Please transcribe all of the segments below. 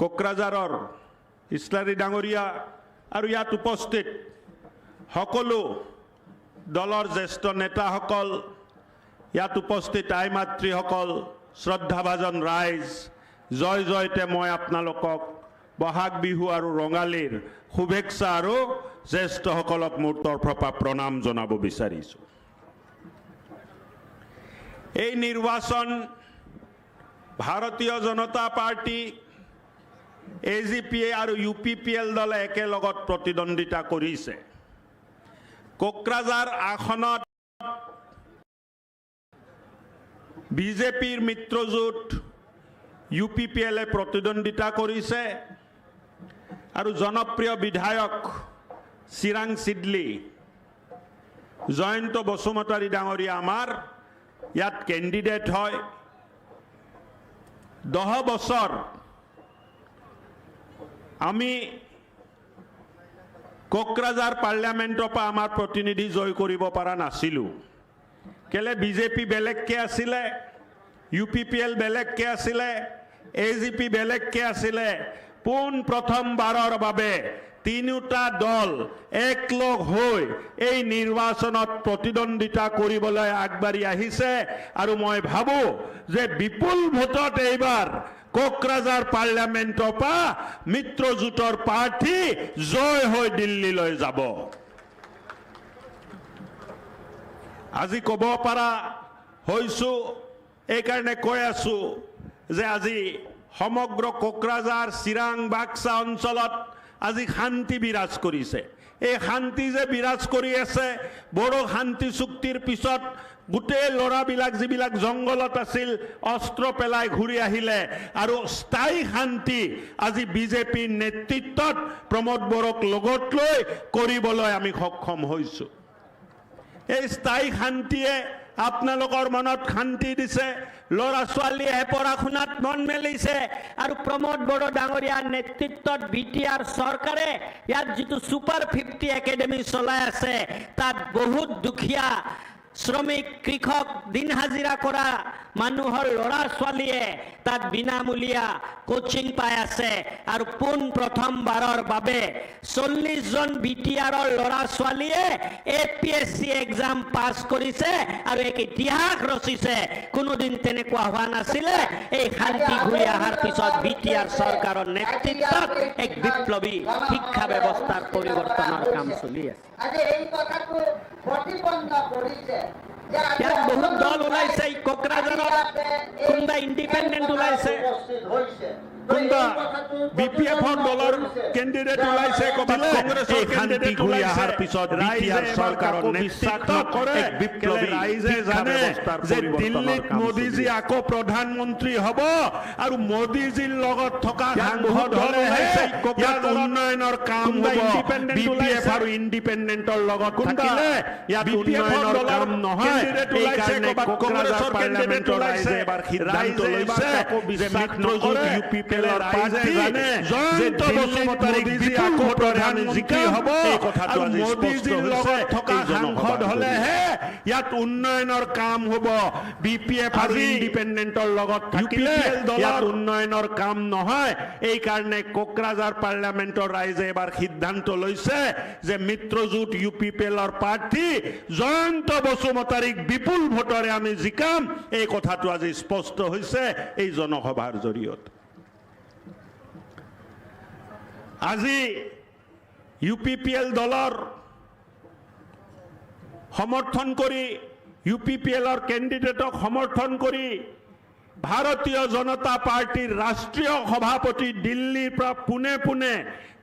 কোকৰাঝাৰৰ ইছলাৰী ডাঙৰীয়া আৰু ইয়াত উপস্থিত সকলো দলৰ জ্যেষ্ঠ নেতাসকল, ইয়াত উপস্থিত আই মাতৃসকল, শ্ৰদ্ধাভাজন ৰাইজ, জয় জয়তে মই আপোনালোকক বহাগ বিহু আৰু ৰঙালীৰ শুভেচ্ছা আৰু জ্যেষ্ঠসকলক মোৰ তৰফৰ পৰা প্ৰণাম জনাব বিচাৰিছোঁ। এই নিৰ্বাচন ভাৰতীয় জনতা পাৰ্টি, AGPA আৰু UPPL দলে একেলগত প্ৰতিদ্বন্দ্বিতা কৰিছে। কোকৰাঝাৰ আসনত বিজেপিৰ মিত্ৰজোঁট UPPLে প্ৰতিদ্বন্দ্বিতা কৰিছে আৰু জনপ্ৰিয় বিধায়ক চিৰাং চিডলি, জয়ন্ত বসুমতাৰী ডাঙৰীয়া আমাৰ ইয়াত কেণ্ডিডেট হয়। 10 বছৰ আমি কোকৰাঝাৰ পাৰ্লিয়ামেণ্টৰ পৰা আমাৰ প্ৰতিনিধি জয় কৰিব পৰা নাছিলোঁ। কেলে বিজেপি বেলেগকে আছিলে, UPPL বেলেগকে আছিলে, AGP বেলেগকে আছিলে। পোন প্ৰথমবাৰৰ বাবে তিনিটা দল একলগ হৈ এই নিৰ্বাচনত প্ৰতিদ্বন্দ্বিতা কৰিবলৈ আগবাঢ়ি আহিছে আৰু মই ভাবোঁ যে বিপুল ভোটত এইবাৰ কোকৰাঝাৰ পাৰ্লিয়ামেণ্টৰ পৰা মিত্ৰজোঁটৰ প্ৰাৰ্থী জয় হৈ দিল্লীলৈ যাব। আজি ক'ব পৰা হৈছোঁ, এইকাৰণে কৈ আছোঁ যে আজি সমগ্ৰ কোকৰাঝাৰ, চিৰাং, বাক্সা অঞ্চলত আজি শান্তি বিৰাজ কৰিছে। এই শান্তি যে বিৰাজ কৰি আছে, বড়ো শান্তি চুক্তিৰ পিছত গোটেই ল'ৰাবিলাক যিবিলাক জংগলত আছিল অস্ত্ৰ পেলাই ঘূৰি আহিলে আৰু স্থায়ী শান্তি আজি বিজেপিৰ নেতৃত্বত প্ৰমোদ বড়োক লগত লৈ কৰিবলৈ আমি সক্ষম হৈছোঁ। এই স্থায়ী শান্তিয়ে আপোনালোকৰ মনত শান্তি দিছে, ল'ৰা ছোৱালীয়ে পঢ়া শুনাত মন মেলিছে আৰু প্ৰমোদ বড়ো ডাঙৰীয়াৰ নেতৃত্বত BTR চৰকাৰে ইয়াত যিটো ছুপাৰ 50 একাডেমি চলাই আছে, তাত বহুত দুখীয়া শ্ৰমিক, কৃষক, দিন হাজিৰা কৰা মানুহৰ ল'ৰা ছোৱালীয়ে তাত বিনামূলীয়া কোচিং পাই আছে আৰু পোন প্ৰথমবাৰৰ বাবে 40 জন BTRৰ ল'ৰা ছোৱালীয়ে APSC এক্সাম পাছ কৰিছে আৰু এক ইতিহাস ৰচিছে। কোনোদিন তেনেকুৱা হোৱা নাছিলে। এই শান্তি ঘূৰি অহাৰ পিছত BTR চৰকাৰৰ নেতৃত্বত এক বিপ্লৱী শিক্ষা ব্যৱস্থাৰ পৰিৱৰ্তনৰ কাম চলি আছে। ইয়াত বহুত দল ওলাইছে। কোকৰাঝাৰত কোনোবা ইণ্ডিপেণ্ডেণ্ট ওলাইছে, কোনোবা BPFৰ দলৰ কেণ্ডিডেট ওলাইছে, কংগ্ৰেছৰ কেণ্ডিডেট ওলাইছে। পিছত BTR চৰকাৰৰ নেতৃত্বত এক বিপ্লৱী ৰাইজে জানে যে দিল্লীত মোদীজী আকৌ প্ৰধানমন্ত্ৰী হ'ব আৰু মোদীজীৰ লগত থকা সাংসদ হ'লেহে ইয়াত উন্নয়নৰ কাম হ'ব। BPF আৰু ইণ্ডিপেণ্ডেণ্টৰ লগত থাকিলে ইয়াত উন্নয়নৰ কাম নহয়। এইকাৰণে কোকৰাঝাৰ পাৰ্লিয়ামেণ্টৰ ৰাইজে এবাৰ সিদ্ধান্ত লৈছে যে মিত্ৰজোঁট UPPLৰ প্ৰাৰ্থী জয়ন্ত বসুমতাৰীক বিপুল ভোটেৰে আমি জিকি হ'ব আৰু মোদীজীৰ লগত থকা সাংসদ হ'লেহে ইয়াত উন্নয়নৰ কাম হ'ব। BPF আৰু ইণ্ডিপেণ্ডেণ্টৰ লগত থাকিলে ইয়াত উন্নয়নৰ কাম নহয়। এইকাৰণে কোকৰাঝাৰ পাৰ্লিয়ামেণ্টৰ ৰাইজে এবাৰ সিদ্ধান্ত লৈছে যে মিত্ৰজোঁট UPPLৰ প্ৰাৰ্থী জয়ন্ত বসুমতাৰীক বিপুল ভোটেৰে আমি জিকাম। এই কথাটো আজি স্পষ্ট হৈছে এই জনসভাৰ জৰিয়তে। আজি UPPL দলৰ সমৰ্থন কৰি, UPPLৰ কেণ্ডিডেটক সমৰ্থন কৰি ভাৰতীয় জনতা পাৰ্টিৰ ৰাষ্ট্ৰীয় সভাপতি দিল্লীৰ পৰা পোনে পোনে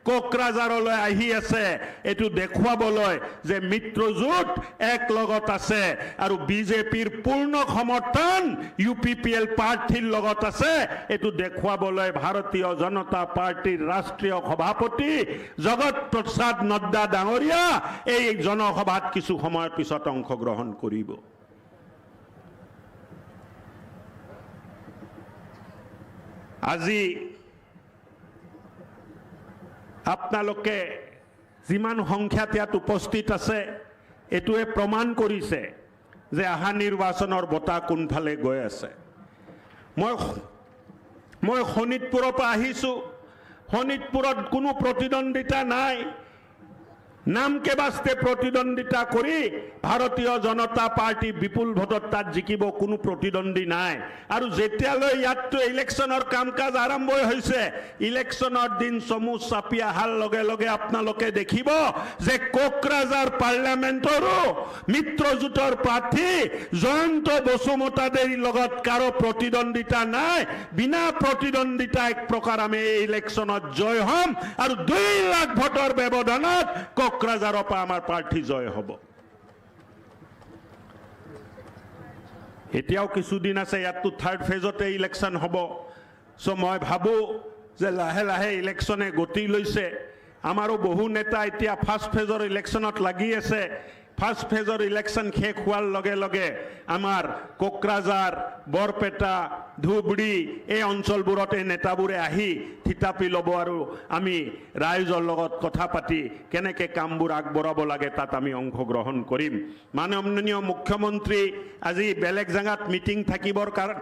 কোকৰাঝাৰলৈ আহি আছে এইটো দেখুৱাবলৈ যে মিত্ৰজোঁট এক লগত আছে আৰু বিজেপিৰ পূৰ্ণ সমৰ্থন UPPL প্ৰাৰ্থীৰ লগত আছে। এইটো দেখুৱাবলৈ ভাৰতীয় জনতা পাৰ্টিৰ ৰাষ্ট্ৰীয় সভাপতি জগত প্ৰসাদ নড্ডা ডাঙৰীয়া এই জনসভাত কিছু সময়ৰ পিছত অংশগ্ৰহণ কৰিব। আজি আপোনালোকে যিমান সংখ্যাত ইয়াত উপস্থিত আছে এটোৱে প্ৰমাণ কৰিছে যে আহা নিৰ্বাচনৰ বতা কোনফালে গৈ আছে। মই শোণিতপুৰৰ পৰা আহিছোঁ, শোণিতপুৰত কোনো প্ৰতিদ্বন্দ্বিতা নাই নামকে বাস্তে প্ৰতিদ্বন্দ্বিতা কৰি ভাৰতীয় জনতা পাৰ্টি বিপুল ভোটত তাত জিকিব কোনো প্ৰতিদ্বন্দ্বী নাই আৰু যেতিয়ালৈ ইয়াতটো ইলেকশ্যনৰ কাম কাজ আৰম্ভ হৈছে ইলেকশ্যনৰ দিন চমু চাপি অহাৰ লগে লগে আপোনালোকে দেখিব যে কোকৰাঝাৰ পাৰ্লামেণ্টৰো মিত্ৰজোঁটৰ প্ৰাৰ্থী জয়ন্ত বসুমতাৰীৰ লগত কাৰো প্ৰতিদ্বন্দ্বিতা নাই বিনা প্ৰতিদ্বন্দ্বিতা এক প্ৰকাৰ আমি এই ইলেকশ্যনত জয় হ'ম আৰু 2 লাখ ভোটৰ ব্যৱধানত কোকৰাঝাৰৰ পৰা আমাৰ প্ৰাৰ্থী জয় হ'ব এতিয়াও কিছুদিন আছে ইয়াতটো থাৰ্ড ফেজতে ইলেকশ্যন হ'ব সো মই ভাবো যে লাহে লাহে ইলেকশ্যনে গতি লৈছে আমাৰো বহু নেতা এতিয়া ফাৰ্ষ্ট ফেজৰ ইলেকশ্যনত লাগি আছে ফাৰ্ষ্ট ফেজৰ ইলেকশ্যন শেষ হোৱাৰ লগে লগে আমাৰ কোকৰাঝাৰ বৰপেটা ধুবুৰী এই অঞ্চলবোৰত এই নেতাবোৰে আহি থিতাপি ল'ব আৰু আমি ৰাইজৰ লগত কথা পাতি কেনেকৈ কামবোৰ আগবঢ়াব লাগে তাত আমি অংশগ্ৰহণ কৰিম মাননীয় মুখ্যমন্ত্ৰী আজি বেলেগ জাগাত মিটিং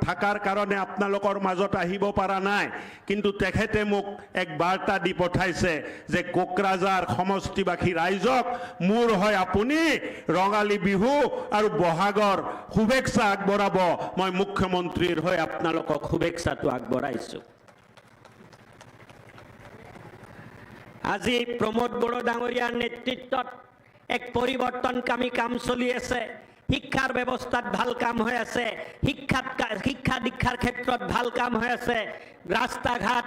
থাকাৰ কাৰণে আপোনালোকৰ মাজত আহিব পৰা নাই কিন্তু তেখেতে মোক এক বাৰ্তা দি পঠাইছে যে কোকৰাঝাৰ সমষ্টিবাসী ৰাইজক মোৰ হয় আপুনি ৰঙালী বিহু আৰু বহাগৰ শুভেচ্ছা আগবঢ়াব মই মুখ্যমন্ত্ৰীৰ হৈ আপোনালোকক শুভেচ্ছাটো আগবঢ়াইছো আজি প্ৰমোদ বড়ো ডাঙৰীয়াৰ নেতৃত্বত এক পৰিৱৰ্তনকামী কাম চলি আছে শিক্ষাৰ ব্যৱস্থাত ভাল কাম হৈ আছে শিক্ষা দীক্ষাৰ ক্ষেত্ৰত ভাল কাম হৈ আছে ৰাস্তা ঘাট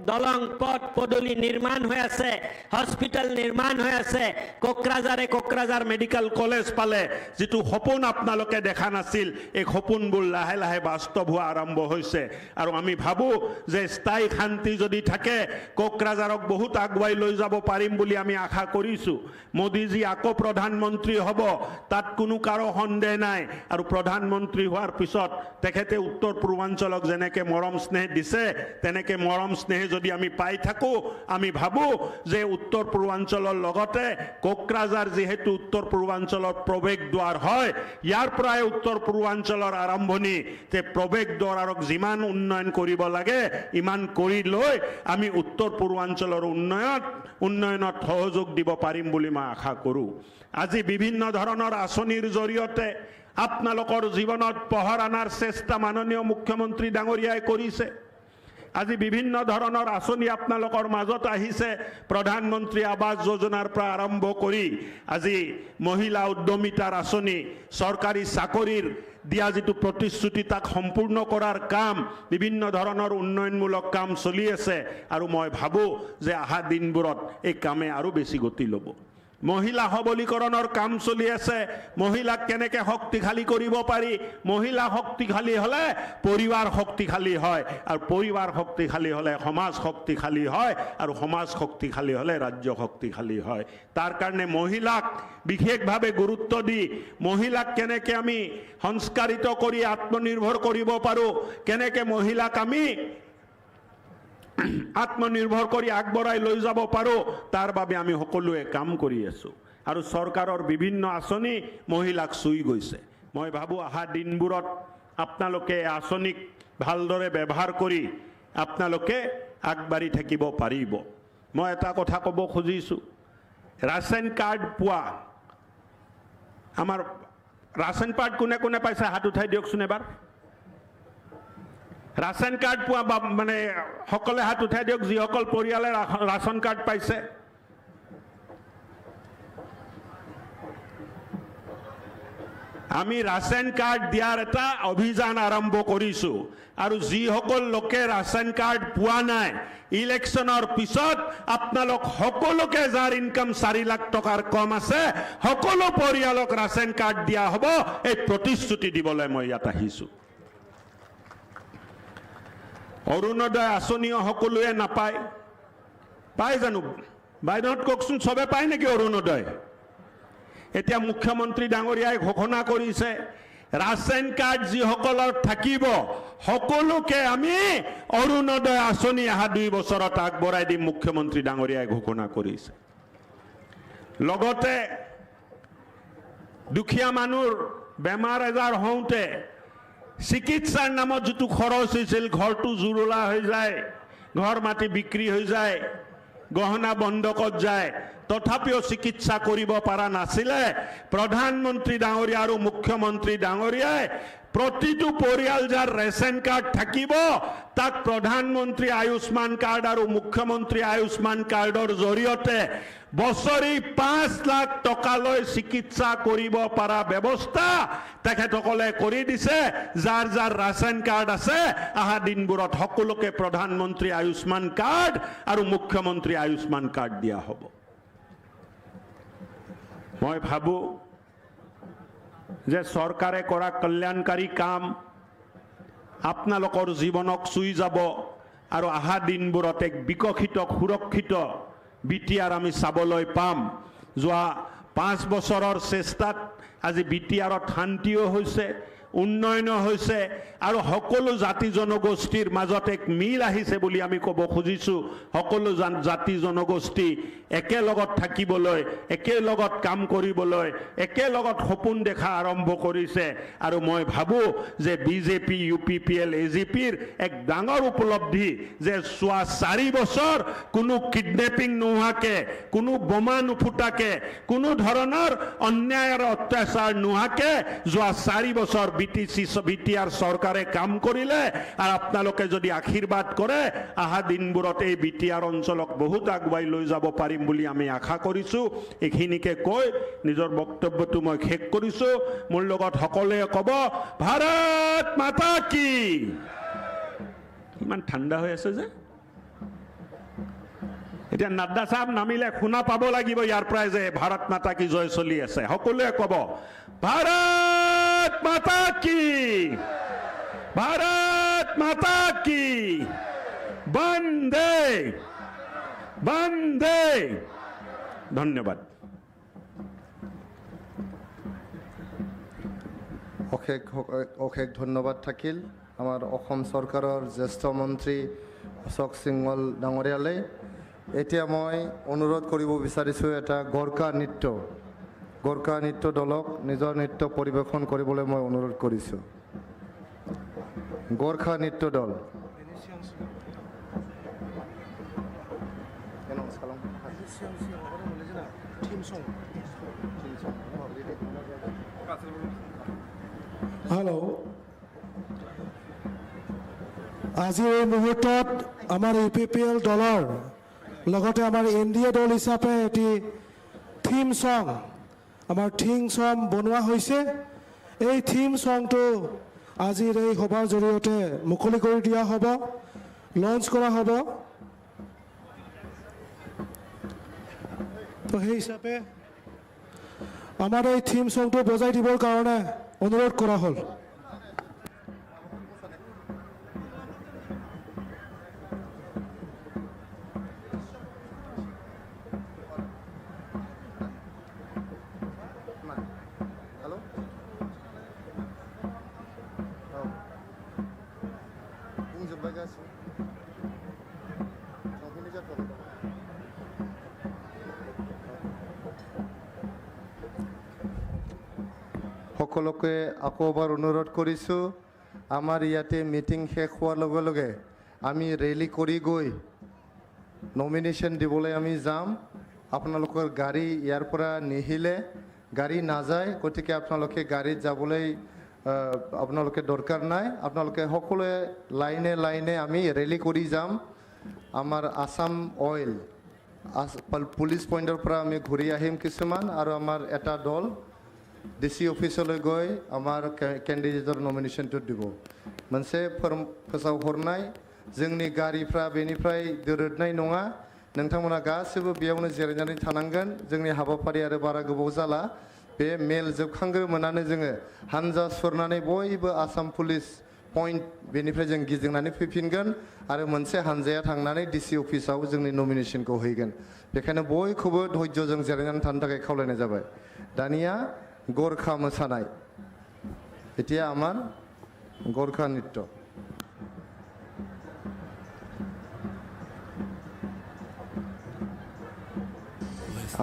দলং পথ পদূলি নিৰ্মাণ হৈ আছে হস্পিটেল নিৰ্মাণ হৈ আছে কোকৰাঝাৰ মেডিকেল কলেজ পালে যেটো সপোন আপোনালোকে দেখা নাছিল এই সপোনবোৰ লাহে লাহে বাস্তৱ হোৱা আৰম্ভ হৈছে আৰু আমি ভাবো যে স্থায়ী শান্তি যদি থাকে কোকৰাঝাৰক বহুত আগুৱাই লৈ যাব পাৰিম বুলি আমি আশা কৰিছো মোদীজি আকৌ প্ৰধানমন্ত্ৰী হ'ব তাত কোনো কাৰো সন্দেহ নাই আৰু প্ৰধানমন্ত্ৰী হোৱাৰ পিছত তেখেতে উত্তৰ পূৰ্বাঞ্চলক যেনেকে মৰম স্নেহ দিছে তেনেকে মৰম স্নেহ যদি আমি পাই থাকো আমি ভাবো যে উত্তৰ পূৰ্বাঞ্চলৰ লগতে কোকৰাঝাৰ যেহেতু উত্তৰ পূৰ্বাঞ্চলৰ প্ৰৱেশ দ্বাৰ হয় ইয়াৰ পৰাই উত্তৰ পূৰ্বাঞ্চলৰ আৰম্ভণি তে প্ৰৱেশ দ্বাৰক যিমান উন্নয়ন কৰিব লাগে ইমান কৰি লৈ আমি উত্তৰ পূৰ্বাঞ্চলৰ উন্নয়নত সহযোগ দিব পাৰিম বুলি মই আশা কৰো আজি বিভিন্ন ধৰণৰ আঁচনিৰ জৰিয়তে আপোনালোকৰ জীৱনত পোহৰ আনাৰ চেষ্টা মাননীয় মুখ্যমন্ত্ৰী ডাঙৰীয়াই কৰিছে আজি বিভিন্ন ধৰণৰ আঁচনি আপোনালোকৰ মাজত আহিছে প্ৰধানমন্ত্ৰী আৱাস যোজনাৰ পৰা আৰম্ভ কৰি আজি মহিলা উদ্যমিতাৰ আঁচনি চৰকাৰী চাকৰিৰ দিয়া যেটো প্ৰতিশ্ৰুতি তাক সম্পূৰ্ণ কৰাৰ কাম বিভিন্ন ধৰণৰ উন্নয়নমূলক কাম চলি আছে আৰু মই ভাবো যে আহা দিনবোৰত এই কামে আৰু বেছি গতি ল'ব মহিলা সবলীকৰণৰ কাম চলি আছে মহিলাক কেনেকৈ শক্তিশালী কৰিব পাৰি মহিলা শক্তিশালী হলে পৰিবাৰ শক্তিশালী হয় আৰু পৰিবাৰ শক্তিশালী হলে সমাজ শক্তিশালী হয় আৰু সমাজ শক্তিশালী হলে ৰাজ্য শক্তিশালী হয় তাৰ কাৰণে মহিলাক বিশেষভাৱে গুৰুত্ব দি মহিলাক কেনেকৈ আমি সংস্কাৰিত কৰি আত্মনিৰ্ভৰ কৰিব পাৰো কেনেকৈ মহিলাক আমি আত্মনিৰ্ভৰ কৰি আগবঢ়াই লৈ যাব পাৰো তাৰ বাবে আমি সকলোৱে কাম কৰি আছো আৰু চৰকাৰৰ বিভিন্ন আঁচনি মহিলাক চুই গৈছে মই ভাবো আহা দিনবোৰত আপোনালোকে আঁচনিক ভালদৰে ব্যৱহাৰ কৰি আপোনালোকে আগবাঢ়ি থাকিব পাৰিব মই এটা কথা ক'ব খুজিছো ৰাচন কাৰ্ড পোৱা আমাৰ ৰাচন কাৰ্ড কোনে কোনে পাইছে হাত উঠাই দিয়কচোন এবাৰ ৰাচন কাৰ্ড পোৱা মানে সকলে হাত উঠাই দিয়ক যিসকল পৰিয়ালে ৰাচন কাৰ্ড পাইছে আমি ৰাচন কাৰ্ড দিয়াৰ এটা অভিযান আৰম্ভ কৰিছো আৰু যিসকল লোকে ৰাচন কাৰ্ড পোৱা নাই ইলেকশ্যনৰ পিছত আপোনালোক সকলোকে যাৰ ইনকাম 4 লাখ টকাৰ কম আছে সকলো পৰিয়ালক ৰাচন কাৰ্ড দিয়া হ'ব এই প্ৰতিশ্ৰুতি দিবলৈ মই ইয়াত আহিছো অৰুণোদয় আঁচনিও সকলোৱে নাপায় পায় জানো বাইদেউত কওকচোন সবে পায় নেকি অৰুণোদয় এতিয়া মুখ্যমন্ত্ৰী ডাঙৰীয়াই ঘোষণা কৰিছে ৰাচন কাৰ্ড যিসকলৰ থাকিব সকলোকে আমি অৰুণোদয় আঁচনি আহা 2 বছৰত আগবঢ়াই দিম মুখ্যমন্ত্ৰী ডাঙৰীয়াই ঘোষণা কৰিছে লগতে দুখীয়া মানুহৰ বেমাৰ আজাৰ হওঁতে চিকিৎসাৰ নামত যেটো খৰচ হৈছিল ঘৰটো জুৰুলা হৈ যায় ঘৰ মাটি বিক্ৰী হৈ যায়, গহনা বন্ধকত যায়, তথাপিও চিকিৎসা কৰিব পৰা নাছিলে। প্ৰধানমন্ত্ৰী ডাঙৰীয়া আৰু মুখ্যমন্ত্ৰী ডাঙৰীয়াই প্ৰতিটো পৰিয়াল যাৰ ৰেচন কাৰ্ড থাকিব তাক প্ৰধানমন্ত্ৰী আয়ুষ্মান কাৰ্ড আৰু মুখ্যমন্ত্ৰী আয়ুষ্মান কাৰ্ডৰ জৰিয়তে বছৰি 5 লাখ টকালৈ চিকিৎসা কৰিব পৰা ব্যৱস্থা তেখেতসকলে কৰি দিছে। যাৰ যাৰ ৰেচন কাৰ্ড আছে আহা দিনবোৰত সকলোকে প্ৰধানমন্ত্ৰী আয়ুষ্মান কাৰ্ড আৰু মুখ্যমন্ত্ৰী আয়ুষ্মান কাৰ্ড দিয়া হ'ব। মই ভাবো যে চৰকাৰে কৰা কল্যাণকাৰী কাম আপোনালোকৰ জীৱনক চুই যাব আৰু আহা দিনবোৰত এক বিকশিত সুৰক্ষিত বিটিআৰ আমি চাবলৈ পাম। যোৱা 5 বছৰৰ চেষ্টাত আজি বিটিআৰত শান্তিও হৈছে, উন্নয়নো হৈছে আৰু সকলো জাতি জনগোষ্ঠীৰ মাজত এক মিল আহিছে বুলি আমি ক'ব খুজিছোঁ। সকলো জাতি জনগোষ্ঠী একেলগত থাকিবলৈ, একেলগত কাম কৰিবলৈ, একেলগত সপোন দেখা আৰম্ভ কৰিছে। আৰু মই ভাবোঁ যে বিজেপি, UPPL, AGPৰ এক ডাঙৰ উপলব্ধি যে যোৱা 4 বছৰ কোনো কিডনেপিং নোহোৱাকৈ, কোনো বোমা নুফুটাকৈ, কোনো ধৰণৰ অন্যায় আৰু অত্যাচাৰ নোহোৱাকৈ যোৱা 4 বছৰ বিটিআৰ চৰকাৰে কাম কৰিলে। আৰু আপোনালোকে যদি আশীৰ্বাদ কৰে আহা দিনবোৰত এই বিটিআৰ অঞ্চলক বহুত আগুৱাই লৈ যাব পাৰিম বুলি আমি আশা কৰিছোঁ। এইখিনিকে কৈ নিজৰ বক্তব্যটো মই শেষ কৰিছোঁ। মোৰ লগত সকলোৱে ক'ব ভাৰত মাতা কি। ইমান ঠাণ্ডা হৈ আছে যে এতিয়া নাড্ডা চাহাব নামিলে শুনা পাব লাগিব ইয়াৰ পৰাই যে ভাৰত মাতা কি জয় চলি আছে। সকলোৱে ক'ব ভাৰত মাতা কি, ভাৰত মাতা কি, বন্দে বন্দে। ধন্যবাদ। অশেষ ধন্যবাদ থাকিল আমাৰ অসম চৰকাৰৰ জ্যেষ্ঠ মন্ত্ৰী অশোক সিংহল ডাঙৰীয়ালৈ। এতিয়া মই অনুৰোধ কৰিব বিচাৰিছোঁ এটা গোৰ্খা নৃত্য দলক নিজৰ নৃত্য পৰিৱেশন কৰিবলৈ মই অনুৰোধ কৰিছোঁ। গোৰ্খা নৃত্য দল হেল্ল', আজি এই মুহূৰ্তত আমাৰ UPPL দলৰ লগতে আমাৰ NDA দল হিচাপে এটি থিম সং, আমাৰ থিম সং বনোৱা হৈছে। এই থিম সংটো আজিৰ এই সভাৰ জৰিয়তে মুকলি কৰি দিয়া হ'ব, লঞ্চ কৰা হ'ব। তো সেই হিচাপে আমাৰ এই থিম সংটো বজাই দিবৰ কাৰণে অনুৰোধ কৰা হ'ল। সকলোকে আকৌ এবাৰ অনুৰোধ কৰিছোঁ, আমাৰ ইয়াতে মিটিং শেষ হোৱাৰ লগে লগে আমি ৰেলী কৰি গৈ নমিনেশ্যন দিবলৈ আমি যাম। আপোনালোকৰ গাড়ী ইয়াৰ পৰা নিহিলে গাড়ী নাযায়, গতিকে আপোনালোকে গাড়ীত যাবলৈ আপোনালোকে দৰকাৰ নাই। আপোনালোকে সকলোৱে লাইনে লাইনে আমি ৰেলী কৰি যাম। আমাৰ আসাম অইল পুলিচ পইণ্টৰ পৰা আমি ঘূৰি আহিম কিছুমান, আৰু আমাৰ এটা দল DC অফিসলৈ গৈ আমাৰ কেণ্ডিডেটৰ নমিনেশ্যনটো দিব। मोनसे फोसावहरनाय जोंनि गारिफ्रा बेनिफ्राय दोरोदनाय नङा। नोंथांमोना गासिबो बेयावनो जिरायनानै थानांगोन। जोंनि हाबाफारि आरो बारा गोबाव जाला। बे मेल जोबखांग्रोमोनानो जोङो हानजा सुरनानै बयबो आसाम पुलिस पॉइंट बेनिफ्राय जों गिदिंनानै फैफिनगोन आरो मोनसे हानजाया थांनानै DC अफिसाव जोंनि नमिनेशनखौ हैगोन। बेखायनो बयखौबो धैर्यजों जिरायनानै थानो थाखाय खावलायनाय जाबाय। दानिया गोर्खा मोसानाय, এতিয়া আমাৰ गोर्खा नृत्य।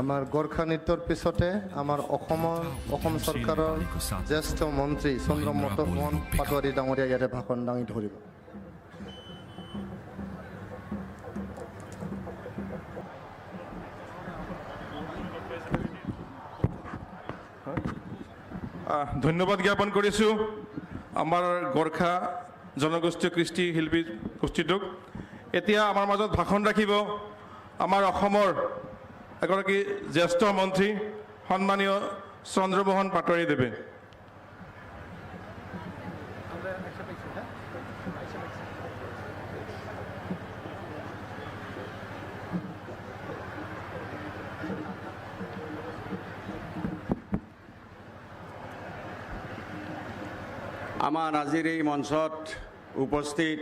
আমাৰ गोर्खा नृত্যৰ পিছতে আমাৰ অসম চৰকাৰৰ জ্যেষ্ঠ মন্ত্ৰী চন্দ্ৰমোহন পাটোৱাৰী ডাঙৰীয়া ইয়াতে ভাষণ দাঙি ধৰিব। ধন্যবাদ জ্ঞাপন কৰিছোঁ আমাৰ গোৰ্খা জনগোষ্ঠীয় কৃষ্টি শিল্পী গোষ্ঠীটোক। এতিয়া আমাৰ মাজত ভাষণ ৰাখিব আমাৰ অসমৰ এগৰাকী জ্যেষ্ঠ মন্ত্ৰী সন্মানীয় চন্দ্ৰমোহন পাটোৱাৰীদেৱে। আমাৰ আজিৰ এই মঞ্চত উপস্থিত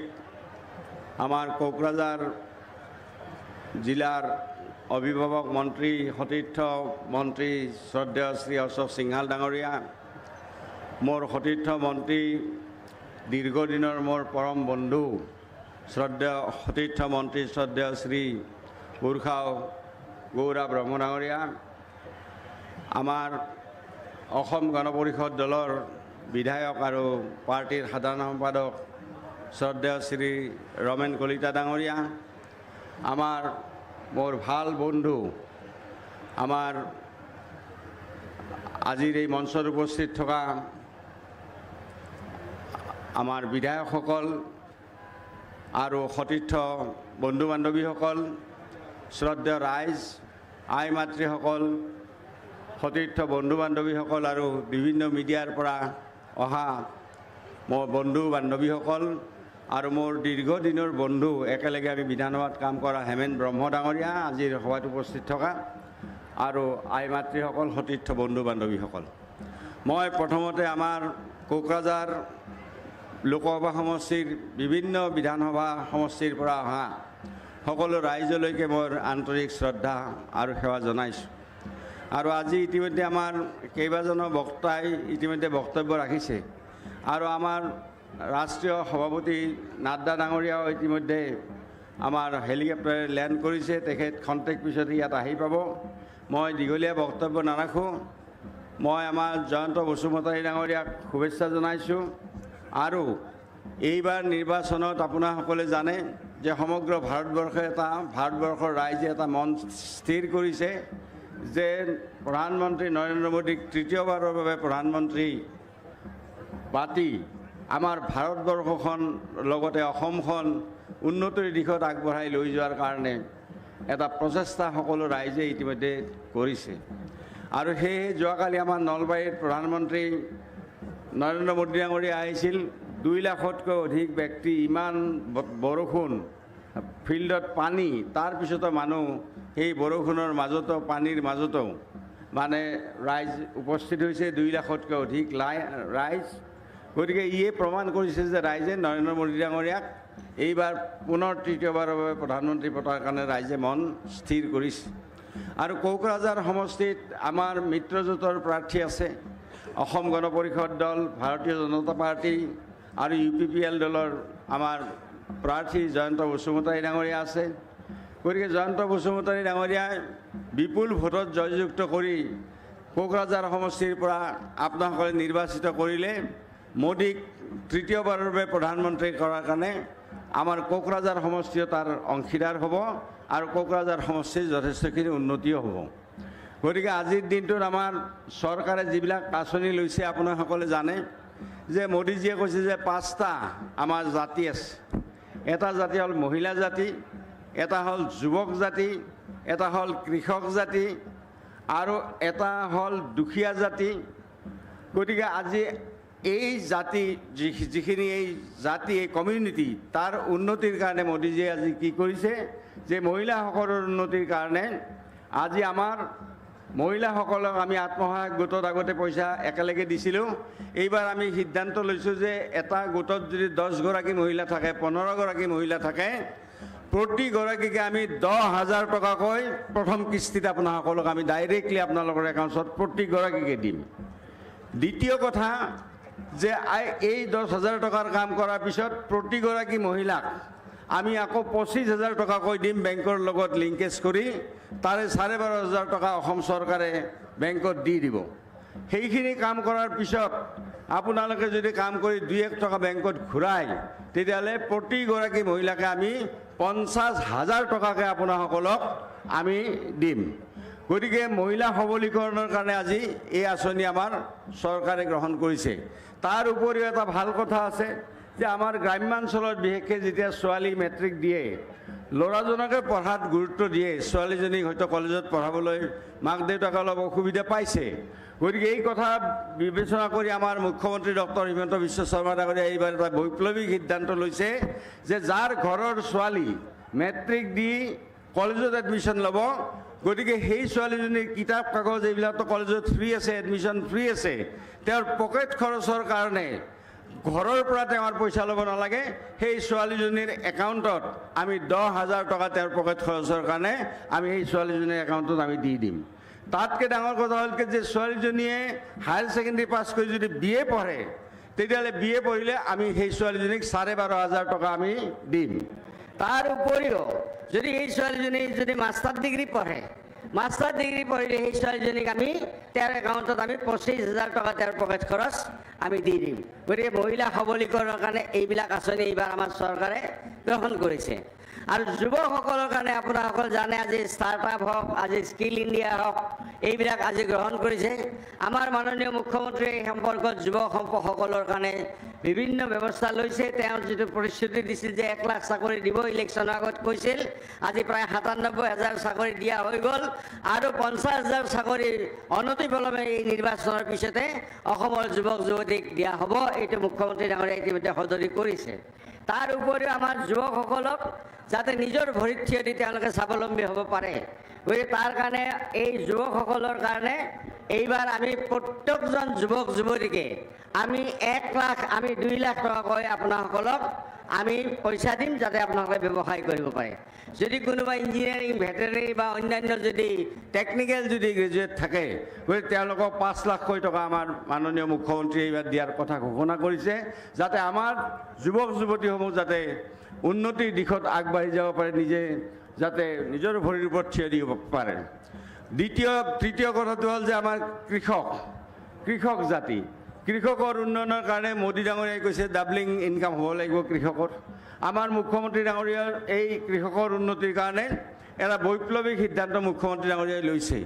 আমাৰ কোকৰাঝাৰ জিলাৰ অভিভাৱক মন্ত্ৰী সতীৰ্থ মন্ত্ৰী শ্ৰদ্ধেয় শ্ৰী অশোক সিংহাল ডাঙৰীয়া, মোৰ সতীৰ্থ মন্ত্ৰী দীৰ্ঘদিনৰ মোৰ পৰম বন্ধু শ্ৰদ্ধেয় সতীৰ্থ মন্ত্ৰী শ্ৰদ্ধেয় শ্ৰী গোৰ্খাও গৌৰা ব্ৰহ্ম ডাঙৰীয়া, আমাৰ অসম গণ পৰিষদ দলৰ বিধায়ক আৰু পাৰ্টিৰ সাধাৰণ সম্পাদক শ্ৰদ্ধেয় শ্ৰী ৰমেন কলিতা ডাঙৰীয়া, আমাৰ মোৰ ভাল বন্ধু আমাৰ আজিৰ এই মঞ্চত উপস্থিত থকা আমাৰ বিধায়কসকল আৰু সতীৰ্থ বন্ধু বান্ধৱীসকল, শ্ৰদ্ধেয় ৰাইজ, আই মাতৃসকল, সতীৰ্থ বন্ধু বান্ধৱীসকল আৰু বিভিন্ন মিডিয়াৰ পৰা অহা মোৰ বন্ধু বান্ধৱীসকল আৰু মোৰ দীৰ্ঘদিনৰ বন্ধু, একেলগে আমি বিধানসভাত কাম কৰা হেমেন ব্ৰহ্ম ডাঙৰীয়া, আজিৰ সভাত উপস্থিত থকা আৰু আই মাতৃসকল, সতীৰ্থ বন্ধু বান্ধৱীসকল, মই প্ৰথমতে আমাৰ কোকৰাঝাৰ লোকসভা সমষ্টিৰ বিভিন্ন বিধানসভা সমষ্টিৰ পৰা অহা সকলো ৰাইজলৈকে মোৰ আন্তৰিক শ্ৰদ্ধা আৰু সেৱা জনাইছোঁ। আৰু আজি ইতিমধ্যে আমাৰ কেইবাজনো বক্তাই ইতিমধ্যে বক্তব্য ৰাখিছে আৰু আমাৰ ৰাষ্ট্ৰীয় সভাপতি নাড্ডা ডাঙৰীয়াও ইতিমধ্যে আমাৰ হেলিকপ্টাৰে লেণ্ড কৰিছে, তেখেত খন্তেক পিছতে ইয়াত আহি পাব। মই দীঘলীয়া বক্তব্য নাৰাখোঁ, মই আমাৰ জয়ন্ত বসুমতাৰী ডাঙৰীয়াক শুভেচ্ছা জনাইছোঁ। আৰু এইবাৰ নিৰ্বাচনত আপোনাসকলে জানে যে সমগ্ৰ ভাৰতবৰ্ষৰ ৰাইজে এটা মন স্থিৰ কৰিছে যে প্ৰধানমন্ত্ৰী নৰেন্দ্ৰ মোদীক তৃতীয়বাৰৰ বাবে প্ৰধানমন্ত্ৰী পাতি আমাৰ ভাৰতবৰ্ষখন লগতে অসমখন উন্নতিৰ দিশত আগবঢ়াই লৈ যোৱাৰ কাৰণে এটা প্ৰচেষ্টা সকলো ৰাইজে ইতিমধ্যে কৰিছে। আৰু সেয়ে যোৱাকালি আমাৰ নলবাৰীত প্ৰধানমন্ত্ৰী নৰেন্দ্ৰ মোদী ডাঙৰীয়া আহিছিল, 2 লাখতকৈ অধিক ব্যক্তি, ইমান বৰষুণ, ফিল্ডত পানী, তাৰপিছতো মানুহ সেই বৰষুণৰ মাজতো পানীৰ মাজতো মানে ৰাইজ উপস্থিত হৈছে, 2 লাখতকৈ অধিক ৰাইজ। গতিকে ইয়ে প্ৰমাণ কৰিছে যে ৰাইজে নৰেন্দ্ৰ মোদী ডাঙৰীয়াক এইবাৰ পুনৰ তৃতীয়বাৰৰ বাবে প্ৰধানমন্ত্ৰী পতাৰ কাৰণে ৰাইজে মন স্থিৰ কৰিছে। আৰু কোকৰাঝাৰ সমষ্টিত আমাৰ মিত্ৰজোঁটৰ প্ৰাৰ্থী আছে, অসম গণ পৰিষদ দল, ভাৰতীয় জনতা পাৰ্টি আৰু UPPL দলৰ আমাৰ প্ৰাৰ্থী জয়ন্ত বসুমতাৰী ডাঙৰীয়া আছে। গতিকে জয়ন্ত বসুমতাৰী ডাঙৰীয়াই বিপুল ভোটত জয়যুক্ত কৰি কোকৰাঝাৰ সমষ্টিৰ পৰা আপোনাসকলে নিৰ্বাচিত কৰিলে মোদীক তৃতীয়বাৰৰ বাবে প্ৰধানমন্ত্ৰী কৰাৰ কাৰণে আমাৰ কোকৰাঝাৰ সমষ্টিও তাৰ অংশীদাৰ হ'ব আৰু কোকৰাঝাৰ সমষ্টিৰ যথেষ্টখিনি উন্নতিও হ'ব। গতিকে আজিৰ দিনটোত আমাৰ চৰকাৰে যিবিলাক আঁচনি লৈছে আপোনাসকলে জানে যে মোদীজীয়ে কৈছে যে 5টা আমাৰ জাতি আছে। এটা জাতি হ'ল মহিলা জাতি, এটা হ'ল যুৱক জাতি, এটা হ'ল কৃষক জাতি আৰু এটা হ'ল দুখীয়া জাতি। গতিকে আজি এই জাতি যিখিনি এই জাতি এই কমিউনিটি তাৰ উন্নতিৰ কাৰণে মোদীজীয়ে আজি কি কৰিছে যে মহিলাসকলৰ উন্নতিৰ কাৰণে আজি আমাৰ মহিলাসকলক আমি আত্মসহায়ক গোটত আগতে পইচা একেলগে দিছিলোঁ, এইবাৰ আমি সিদ্ধান্ত লৈছোঁ যে এটা গোটত যদি 10গৰাকী মহিলা থাকে, 15গৰাকী মহিলা থাকে, প্ৰতিগৰাকীকে আমি 10,000 টকাকৈ প্ৰথম কিস্তিত আপোনাসকলক আমি ডাইৰেক্টলি আপোনালোকৰ একাউণ্টত প্ৰতিগৰাকীকে দিম। দ্বিতীয় কথা যে এই 10,000 টকাৰ কাম কৰাৰ পিছত প্ৰতিগৰাকী মহিলাক আমি আকৌ 25,000 টকাকৈ দিম বেংকৰ লগত লিংকেজ কৰি, তাৰে 12,500 টকা অসম চৰকাৰে বেংকত দি দিব। সেইখিনি কাম কৰাৰ পিছত আপোনালোকে যদি কাম কৰি 2-1 টকা বেংকত ঘূৰায় তেতিয়াহ'লে প্ৰতিগৰাকী মহিলাকে আমি 50,000 টকাকৈ আপোনাসকলক আমি দিম। গতিকে মহিলা সবলীকৰণৰ কাৰণে আজি এই আঁচনি আমাৰ চৰকাৰে গ্ৰহণ কৰিছে। তাৰ উপৰিও এটা ভাল কথা আছে যে আমাৰ গ্ৰাম্যাঞ্চলত বিশেষকৈ যেতিয়া ছোৱালী মেট্ৰিক দিয়ে, ল'ৰাজনকে পঢ়াত গুৰুত্ব দিয়ে, ছোৱালীজনীক হয়তো কলেজত পঢ়াবলৈ মাক দেউতাকে অলপ অসুবিধা পাইছে। গতিকে এই কথা বিবেচনা কৰি আমাৰ মুখ্যমন্ত্ৰী ডক্টৰ হিমন্ত বিশ্ব শৰ্মা ডাঙৰীয়াই এইবাৰ এটা বৈপ্লৱিক সিদ্ধান্ত লৈছে যে যাৰ ঘৰৰ ছোৱালী মেট্ৰিক দি কলেজত এডমিশ্যন ল'ব, গতিকে সেই ছোৱালীজনীৰ কিতাপ কাগজ এইবিলাকতো কলেজত ফ্ৰী আছে, এডমিশ্যন ফ্ৰী আছে, তেওঁৰ পকেট খৰচৰ কাৰণে ঘৰৰ পৰা তেওঁৰ পইচা ল'ব নালাগে। সেই ছোৱালীজনীৰ একাউণ্টত আমি 10,000 টকা তেওঁৰ পকেট খৰচৰ কাৰণে আমি সেই ছোৱালীজনীৰ একাউণ্টত আমি দি দিম। তাতকৈ ডাঙৰ কথা হ'ল কি যে ছোৱালীজনীয়ে হায়াৰ ছেকেণ্ডেৰী পাছ কৰি যদি BA পঢ়ে, তেতিয়াহ'লে BA পঢ়িলে আমি সেই ছোৱালীজনীক 12,500 টকা আমি দিম। তাৰ উপৰিও যদি এই ছোৱালীজনী যদি মাষ্টাৰ ডিগ্ৰী পঢ়ে, মাষ্টাৰ ডিগ্ৰী পঢ়িলে সেই ছোৱালীজনীক আমি তেওঁৰ একাউণ্টত আমি 25,000 টকা তেওঁৰ পকেট খৰচ আমি দি দিম। গতিকে মহিলা সবলীকৰণৰ কাৰণে এইবিলাক আঁচনি এইবাৰ আমাৰ চৰকাৰে গ্ৰহণ কৰিছে। আৰু যুৱকসকলৰ কাৰণে আপোনাসকল জানে আজি ষ্টাৰ্টআপ হওক, আজি স্কিল ইণ্ডিয়া হওক, এইবিলাক আজি গ্ৰহণ কৰিছে। আমাৰ মাননীয় মুখ্যমন্ত্ৰীয়ে এই সম্পৰ্কত যুৱকসকলৰ কাৰণে বিভিন্ন ব্যৱস্থা লৈছে। তেওঁ যিটো প্ৰতিশ্ৰুতি দিছিল যে 1 লাখ চাকৰি দিব, ইলেকশ্যনৰ আগত কৈছিল, আজি প্ৰায় 97,000 চাকৰি দিয়া হৈ গ'ল। আৰু 50,000 চাকৰি অনতিপলমে এই নিৰ্বাচনৰ পিছতে অসমৰ যুৱক যুৱতীক দিয়া হ'ব, এইটো মুখ্যমন্ত্ৰী ডাঙৰীয়াই ইতিমধ্যে সদৰি কৰিছে। তাৰ উপৰিও আমাৰ যুৱকসকলক যাতে নিজৰ ভৰিত থিয় দি তেওঁলোকে স্বাৱলম্বী হ'ব পাৰে, গতিকে তাৰ কাৰণে এই যুৱকসকলৰ কাৰণে এইবাৰ আমি প্ৰত্যেকজন যুৱক যুৱতীকে আমি 1 লাখ, আমি 2 লাখ টকাকৈ আপোনাসকলক আমি পইচা দিম, যাতে আপোনালোকে ব্যৱসায় কৰিব পাৰে। যদি কোনোবা ইঞ্জিনিয়াৰিং, ভেটেনেৰী বা অন্যান্য যদি টেকনিকেল যদি গ্ৰেজুৱেট থাকে, গতিকে তেওঁলোকক 5 লাখকৈ টকা আমাৰ মাননীয় মুখ্যমন্ত্ৰীয়ে এইবাৰ দিয়াৰ কথা ঘোষণা কৰিছে, যাতে আমাৰ যুৱক যুৱতীসমূহ যাতে উন্নতিৰ দিশত আগবাঢ়ি যাব পাৰে, নিজে যাতে নিজৰ ভৰিৰ ওপৰত থিয় দিব পাৰে। তৃতীয় কথাটো হ'ল যে আমাৰ কৃষক জাতি, কৃষকৰ উন্নয়নৰ কাৰণে মোদী ডাঙৰীয়াই কৈছে ডাবলিং ইনকাম হ'ব লাগিব কৃষকৰ। আমাৰ মুখ্যমন্ত্ৰী ডাঙৰীয়াৰ এই কৃষকৰ উন্নতিৰ কাৰণে এটা বৈপ্লৱিক সিদ্ধান্ত মুখ্যমন্ত্ৰী ডাঙৰীয়াই লৈছে।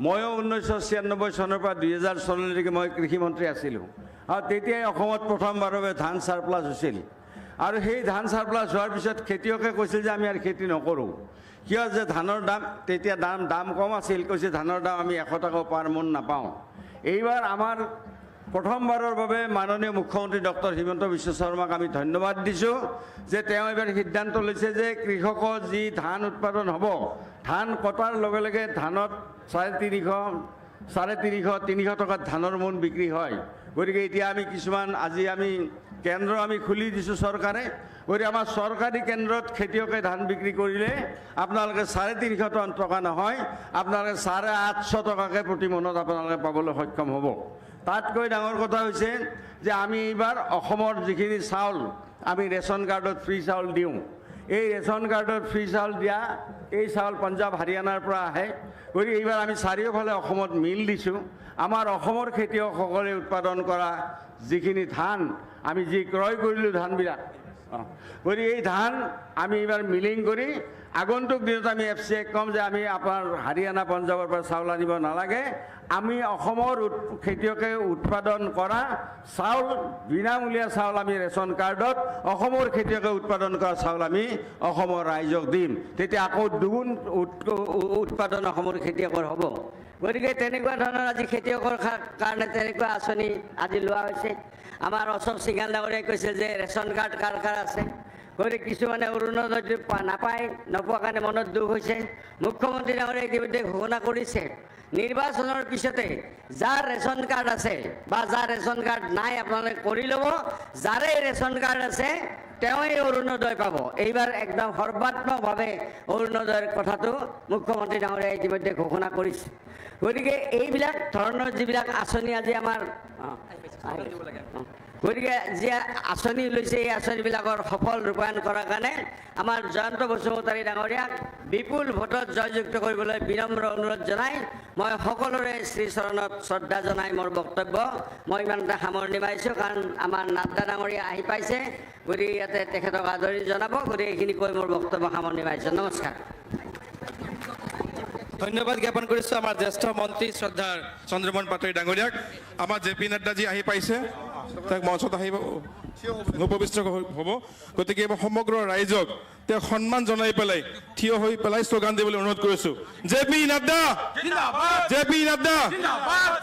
ময়ো 1996 চনৰ পৰা 2000 চনলৈকে মই কৃষিমন্ত্ৰী আছিলোঁ, আৰু তেতিয়াই অসমত প্ৰথমবাৰৰ বাবে ধান চাৰপ্লাছ হৈছিল। আৰু সেই ধান চাৰপ্লাছ হোৱাৰ পিছত খেতিয়কে কৈছিল যে আমি আৰু খেতি নকৰোঁ, কিয় যে ধানৰ দাম তেতিয়া দাম কম আছিল, কৈছে ধানৰ দাম আমি 100 টকা পাৰ মোন নাপাওঁ। এইবাৰ আমাৰ প্ৰথমবাৰৰ বাবে মাননীয় মুখ্যমন্ত্ৰী ডক্টৰ হিমন্ত বিশ্ব শৰ্মাক আমি ধন্যবাদ দিছোঁ যে তেওঁ এইবাৰ সিদ্ধান্ত লৈছে যে কৃষকৰ যি ধান উৎপাদন হ'ব, ধান কটাৰ লগে লগে ধানত 350 টকাত ধানৰ মোন বিক্ৰী হয়। গতিকে এতিয়া আমি কিছুমান আজি আমি কেন্দ্ৰ আমি খুলি দিছোঁ চৰকাৰে, গতিকে আমাৰ চৰকাৰী কেন্দ্ৰত খেতিয়কে ধান বিক্ৰী কৰিলে আপোনালোকে 350 টকা নহয়, আপোনালোকে 850 টকাকৈ প্ৰতি মোনত আপোনালোকে পাবলৈ সক্ষম হ'ব। তাতকৈ ডাঙৰ কথা হৈছে যে আমি এইবাৰ অসমৰ যিখিনি চাউল আমি ৰেচন কাৰ্ডত ফ্ৰী চাউল দিওঁ, এই ৰেচন কাৰ্ডত ফ্ৰী চাউল দিয়া এই চাউল পঞ্জাৱ হাৰিয়ানাৰ পৰা আহে। গতিকে এইবাৰ আমি চাৰিওফালে অসমত মিল দিছোঁ। আমাৰ অসমৰ খেতিয়কসকলে উৎপাদন কৰা যিখিনি ধান আমি যি ক্ৰয় কৰিলোঁ ধানবিলাক, গতিকে এই ধান আমি এইবাৰ মিলিং কৰি আগন্তুক দিনত আমি FCIক ক'ম যে আমি আপোনাৰ হাৰিয়ানা পঞ্জাৱৰ পৰা চাউল আনিব নালাগে, আমি অসমৰ খেতিয়কে উৎপাদন কৰা চাউল, বিনামূলীয়া চাউল আমি ৰেচন কাৰ্ডত অসমৰ খেতিয়কে উৎপাদন কৰা চাউল আমি অসমৰ ৰাইজক দিম, তেতিয়া আকৌ দুগুণ উৎপাদন অসমৰ খেতিয়কৰ হ'ব। গতিকে তেনেকুৱা ধৰণৰ আজি খেতিয়কৰ কাৰণে তেনেকুৱা আঁচনি আজি লোৱা হৈছে। আমাৰ অশোক সিঙাল ডাঙৰীয়াই কৈছে যে ৰেচন কাৰ্ড কাৰ কাৰ আছে, গতিকে কিছুমানে অৰুণোদয় নাপায়, নোপোৱাৰ কাৰণে মনত দুখ হৈছে। মুখ্যমন্ত্ৰী ডাঙৰীয়াই ইতিমধ্যে ঘোষণা কৰিছে নিৰ্বাচনৰ পিছতে যাৰ ৰেচন কাৰ্ড আছে বা যাৰ ৰেচন কাৰ্ড নাই আপোনালোকে কৰি ল'ব, যাৰে ৰেচন কাৰ্ড আছে তেওঁই অৰুণোদয় পাব। এইবাৰ একদম সৰ্বাত্মকভাৱে অৰুণোদয়ৰ কথাটো মুখ্যমন্ত্ৰী ডাঙৰীয়াই ইতিমধ্যে ঘোষণা কৰিছে। গতিকে এইবিলাক ধৰণৰ যিবিলাক আঁচনি আজি আমাৰ গতিকে যি আঁচনি লৈছে এই আঁচনিবিলাকৰ সফল ৰূপায়ণ কৰাৰ কাৰণে আমাৰ জয়ন্ত বসুমতাৰী ডাঙৰীয়াক বিপুল ভোটত জয়যুক্ত কৰিবলৈ বিনম্ৰ অনুৰোধ জনাই মই সকলোৰে শ্ৰীচৰণত শ্ৰদ্ধা জনাই মোৰ বক্তব্য মই ইমানতে সামৰণি মাৰিছোঁ, কাৰণ আমাৰ নাড্ডা ডাঙৰীয়া আহি পাইছে, গতিকে ইয়াতে তেখেতক আদৰি জনাব। গতিকে এইখিনি কৈ মোৰ বক্তব্য সামৰণি মাৰিছোঁ। নমস্কাৰ। ধন্যবাদ জ্ঞাপন কৰিছোঁ আমাৰ জ্যেষ্ঠ মন্ত্ৰী শ্ৰদ্ধাৰ চন্দ্ৰমোহন পাটোৱাৰী ডাঙৰীয়াক। আমাৰ জে.পি. নাড্ডাজী আহি পাইছে, তেওঁক মঞ্চত আহিব উপবিষ্ট হ'ব। গতিকে সমগ্ৰ ৰাইজক তেওঁক সন্মান জনাই পেলাই থিয় হৈ পেলাই শ্লোগান দিবলৈ অনুৰোধ কৰিছোঁ। J P. Nadda, J P. Nadda,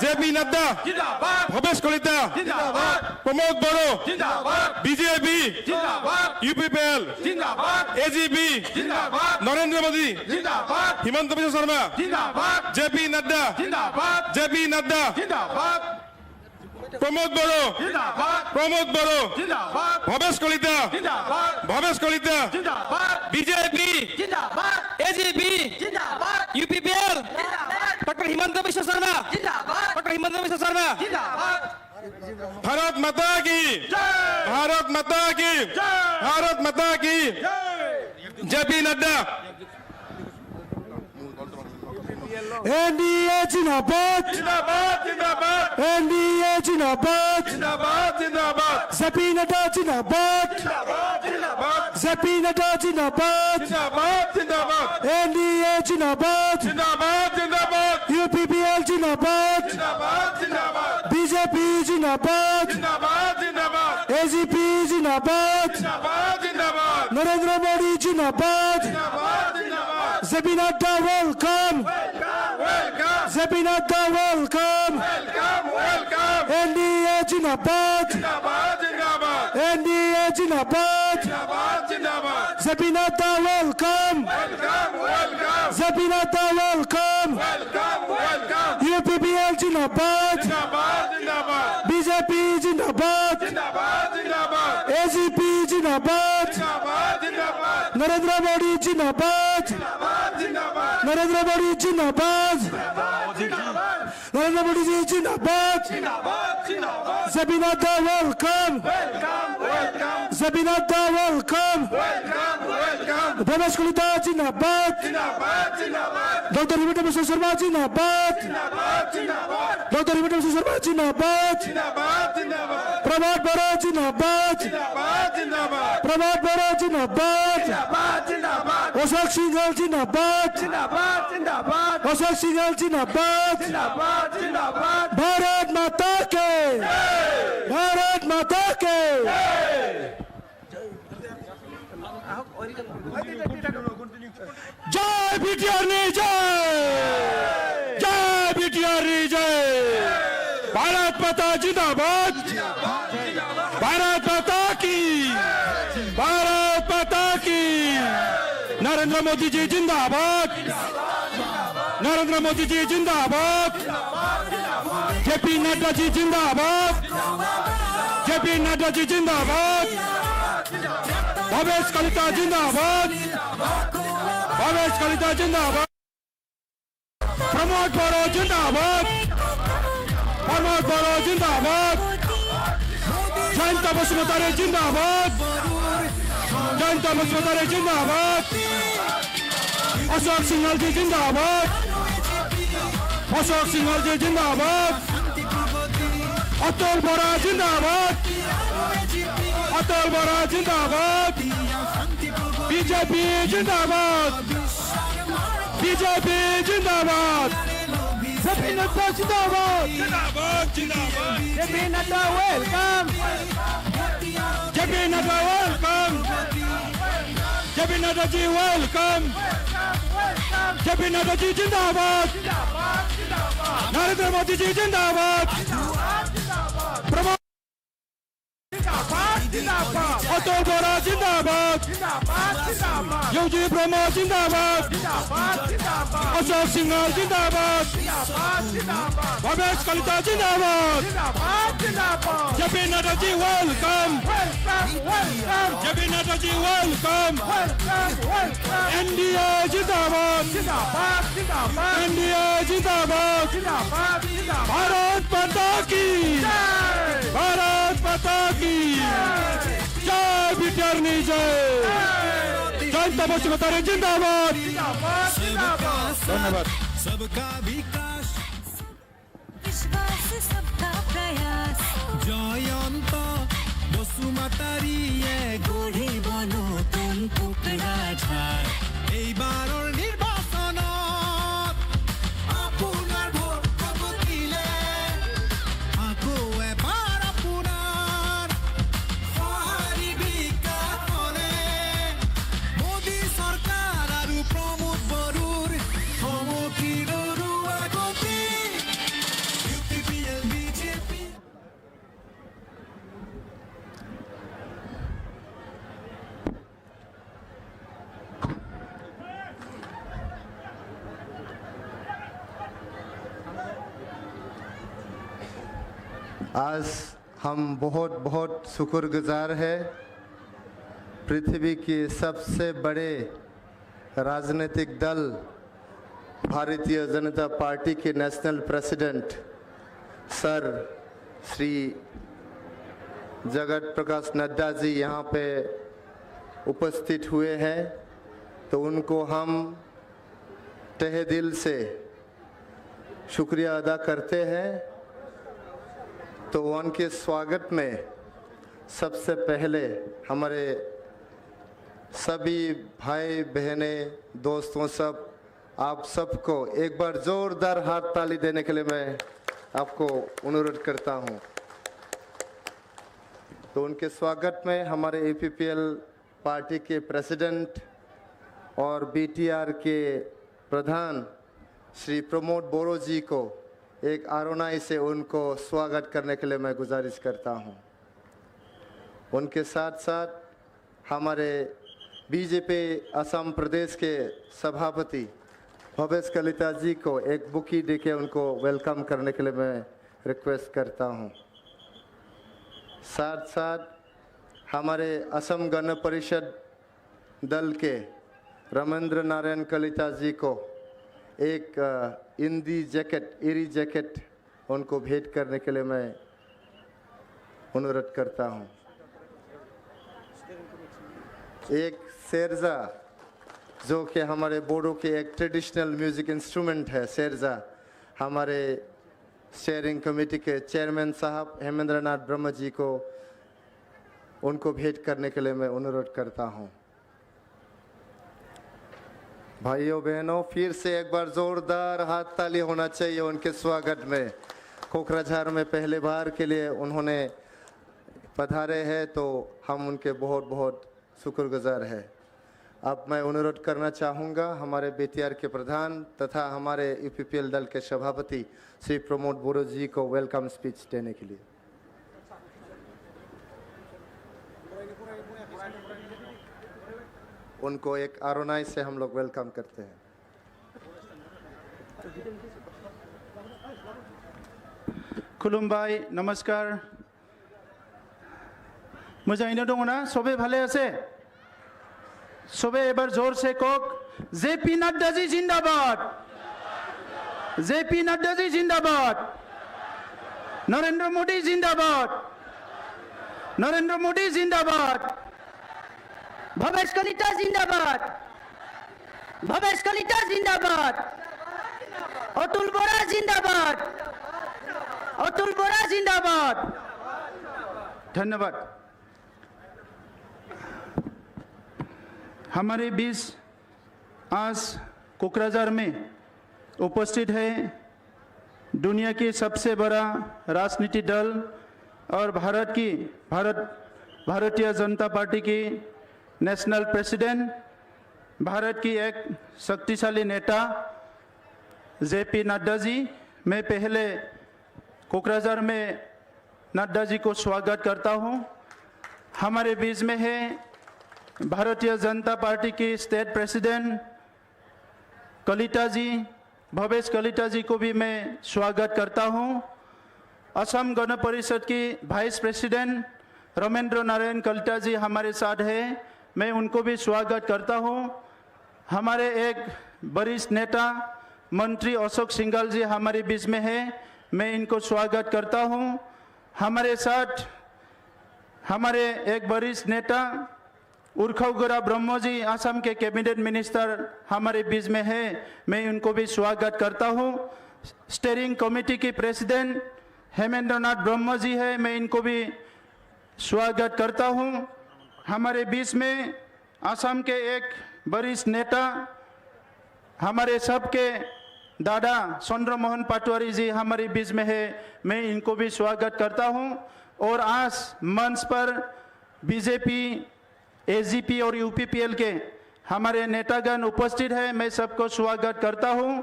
J P. Nadda, Bhabesh Kalita, Pramod Boro, BJP, UPPL, AGP, Narendra Modi, Himanta Biswa Sarma, J P. Nadda, J P. Nadda, Pramod Boro, Pramod Boro, Bhabesh Kalita, Bhabesh Kalita, BJP, AGP, UPPL, doctor Himanta Biswa Sarma, doctor Himanta Biswa Sharma, Bharat মাতা কি, ভারত মাতা কি, ভারত মাতা কি, জে.পি. নাড্ডা। NDA जिंदाबाद, जिंदाबाद, जिंदाबाद, NDA जिंदाबाद, जिंदाबाद, जिंदाबाद, जपी नड्डा जिंदाबाद, जिंदाबाद, जपी नड्डा जिंदाबाद, जिंदाबाद, जिंदाबाद, NDA जिंदाबाद, जिंदाबाद, जिंदाबाद, UPPL जिंदाबाद, जिंदाबाद, जिंदाबाद, BJP जिंदाबाद, जिंदाबाद, जिंदाबाद, AGP जिंदाबाद, जिंदाबाद, जिंदाबाद, नरेंद्र मोदी जिंदाबाद, जिंदाबाद, जिंदाबाद, J P Nadda welcome, welcome, J P Nadda welcome, welcome, welcome, NDA जिंदाबाद, जिंदाबाद, जिंदाबाद, NDA जिंदाबाद, जिंदाबाद, जिंदाबाद, J P Nadda welcome, welcome, welcome, J P Nadda welcome, welcome, welcome, UPPL जिंदाबाद, जिंदाबाद, जिंदाबाद, BJP जिंदाबाद, जिंदाबाद, जिंदाबाद, AGP जिंदाबाद, जिंदाबाद, जिंदाबाद, नरेंद्र मोदी जिंदाबाद, जिंदाबाद, जिंदाबाद, नरेंद्र मोदी जिंदाबाद, नरेंद्र मोदी जी जिंदाबाद, जिंदाबाद, जिंदाबाद, J P Nadda welcome, welcome, welcome, J P Nadda welcome, welcome, welcome, Bhavesh Kalita जिंदाबाद, जिंदाबाद, जिंदाबाद, डॉक्टर हिमंत बिश्व शर्मा जिंदाबाद, जिंदाबाद, जिंदाबाद, डॉक्टर हिमंत बिश्व शर्मा जिंदाबाद, जिंदाबाद, जिंदाबाद, प्रभात बड़ा जिंदाबाद, जिंदाबाद, जिंदाबाद, प्रभात बड़ा जिंदाबाद, जिंदाबाद, जिंदाबाद, अशोक सिंघल जिंदाबाद, जिंदाबाद, जिंदाबाद, अशोक सिंघल जिंदाबाद, जिंदाबाद, जिंदाबाद, भारत माता के, भारत माता के, जय बीटीआर ने जय, जय बीटीआर ने जय, भारत माता जिंदाबाद, भारत माता की, भारत माता की, नरेंद्र मोदी जी जिंदाबाद, नरेंद्र मोदी जी जिंदाबाद, जेपी नड्डा जी जिंदाबाद, जेपी नड्डा जी जिंदाबाद, भवेश कलिता जिंदाबाद, भवेश कलिता जिंदाबाद, प्रमोद बड़ो जिंदाबाद, प्रमोद बड़ो जिंदाबाद, जयंत बसुमतारी जिंदाबाद, जयंत बसुमतारी जिंदाबाद, अशोक सिंघल जी जिंदाबाद, अशोक सिंघल जी जिंदाबाद, अतुल बोरा जिंदाबाद, अतुल बोरा जिंदाबाद, बीजेपी जिंदाबाद, बीजेपी जिंदाबाद, जेपी नड्डा जिंदाबाद, जिंदाबाद, जिंदाबाद, J P Nadda welcome, J P Nadda welcome, J P Nadda ji welcome, J P Nadda ji जिंदाबाद, नरेंद्र मोदी जी जिंदाबाद, प्रमोद अतुल बोरा जिंदाबाद, योगी प्रमोद जिंदाबाद, अशोक सिंघल जिंदाबाद, भवेश कलिता जिंदाबाद, J P Nadda ji welcome, J P Nadda ji welcome, NDA जिंदाबाद, एनडीए जिंदाबाद, भारत माता की, भारत माता की, जय बीटीआर ने जय, जयंत बसुमतारी जिंदाबाद, धन्यवाद। सबका विकास विश्वास सबका प्रयास জয়ন্ত বসুমতাৰীয়ে গঢ়িব নতুন কোকৰাঝাৰ এইবাৰৰ নিৰ্বাচনত आज हम बहुत बहुत शुक्रगुजार हैं पृथ्वी के सबसे बड़े राजनीतिक दल भारतीय जनता पार्टी के national president sir Shri Jagat Prakash Nadda ji यहाँ पे उपस्थित हुए हैं, तो उनको हम तहे दिल से शुक्रिया अदा करते हैं। तो उनके स्वागत में सबसे पहले हमारे सभी भाई बहनें दोस्तों सब आप सबको एक बार जोरदार हाथ ताली देने के लिए मैं आपको अनुरोध करता हूं। तो उनके स्वागत में हमारे APPL पार्टी के प्रेसिडेंट और BTR के प्रधान श्री प्रमोद बोरो जी को एक आरोनाई से उनको स्वागत करने के लिए मैं गुजारिश करता हूं। उनके साथ साथ हमारे बीजेपी असम प्रदेश के सभापति भवेश कलिता जी को एक बुकी देके उनको वेलकम करने के लिए मैं रिक्वेस्ट करता हूं। साथ साथ हमारे असम गण परिषद दल के रमेंद्र नारायण कलिता जी को एक इरी जैकेट उनको भेंट करने के लिए मैं अनुरोध करता हूं। एक सेरजा जो कि हमारे बोडो के एक ट्रेडिशनल म्यूजिक इंस्ट्रूमेंट है, सेरजा हमारे शेयरिंग कमेटी के चेयरमैन साहब हेमेंद्र नाथ ब्रह्म जी को उनको भेंट करने के लिए मैं अनुरोध करता हूं। भाइयों बहनों, फिर से एक बार जोरदार हाथ ताली होना चाहिए उनके स्वागत में। कोकराझार में पहले बार के लिए उन्होंने पधारे हैं, तो हम उनके बहुत बहुत शुक्रगुजार हैं। अब मैं अनुरोध करना चाहूँगा हमारे BTR के प्रधान तथा हमारे APPL दल के सभापति श्री प्रमोद बोरो जी को वेलकम स्पीच देने के लिए। उनको एक आरोनाई से हम लोग वेलकम करते हैं। खुलुमबाय, नमस्कार। मोजाङैनो दङ ना? सबे भाले आछे? सबे एबार जोर से कक JP नड्डा जी जिंदाबाद, JP नड्डा जी जिंदाबाद, नरेंद्र मोदी जिंदाबाद, नरेंद्र मोदी जिंदाबाद, भवेश कलिता जिंदाबाद, भवेश कलिता जिंदाबाद, अतुल बोरा जिंदाबाद, अतुल बोरा जिंदाबाद। धन्यवाद। हमारे बीच आज कोकराझार में उपस्थित है दुनिया की सबसे बड़ा राजनीतिक दल और भारतीय जनता पार्टी की नेशनल प्रेसिडेंट, भारत की एक शक्तिशाली नेता JP नड्डा जी। मैं पहले कोकराझार में नड्डा जी को स्वागत करता हूं। हमारे बीच में है भारतीय जनता पार्टी की स्टेट प्रेसिडेंट कलिता जी, भवेश कलिता जी को भी मैं स्वागत करता हूं। असम गण परिषद की वाइस प्रेसिडेंट रमेंद्र नारायण कलिता जी हमारे साथ है, मैं उनको भी स्वागत करता हूं। हमारे एक वरिष्ठ नेता मंत्री अशोक सिंघल जी हमारे बीच में है, मैं इनको स्वागत करता हूं। हमारे साथ हमारे एक वरिष्ठ नेता उर्खौगोरा ब्रह्म जी असम के कैबिनेट मिनिस्टर हमारे बीच में है, मैं उनको भी स्वागत करता हूं। स्टीयरिंग कमेटी की प्रेसिडेंट हेमेंद्र नाथ ब्रह्म जी है, मैं इनको भी स्वागत करता हूं। हमारे बीच में असम के एक वरिष्ठ नेता हमारे सबके दादा चंद्रमोहन पाटवारी जी हमारे बीच में है, मैं इनको भी स्वागत करता हूं। और आज मंच पर बीजेपी, AGP और UPPL के हमारे नेतागण उपस्थित है, मैं सबको स्वागत करता हूं।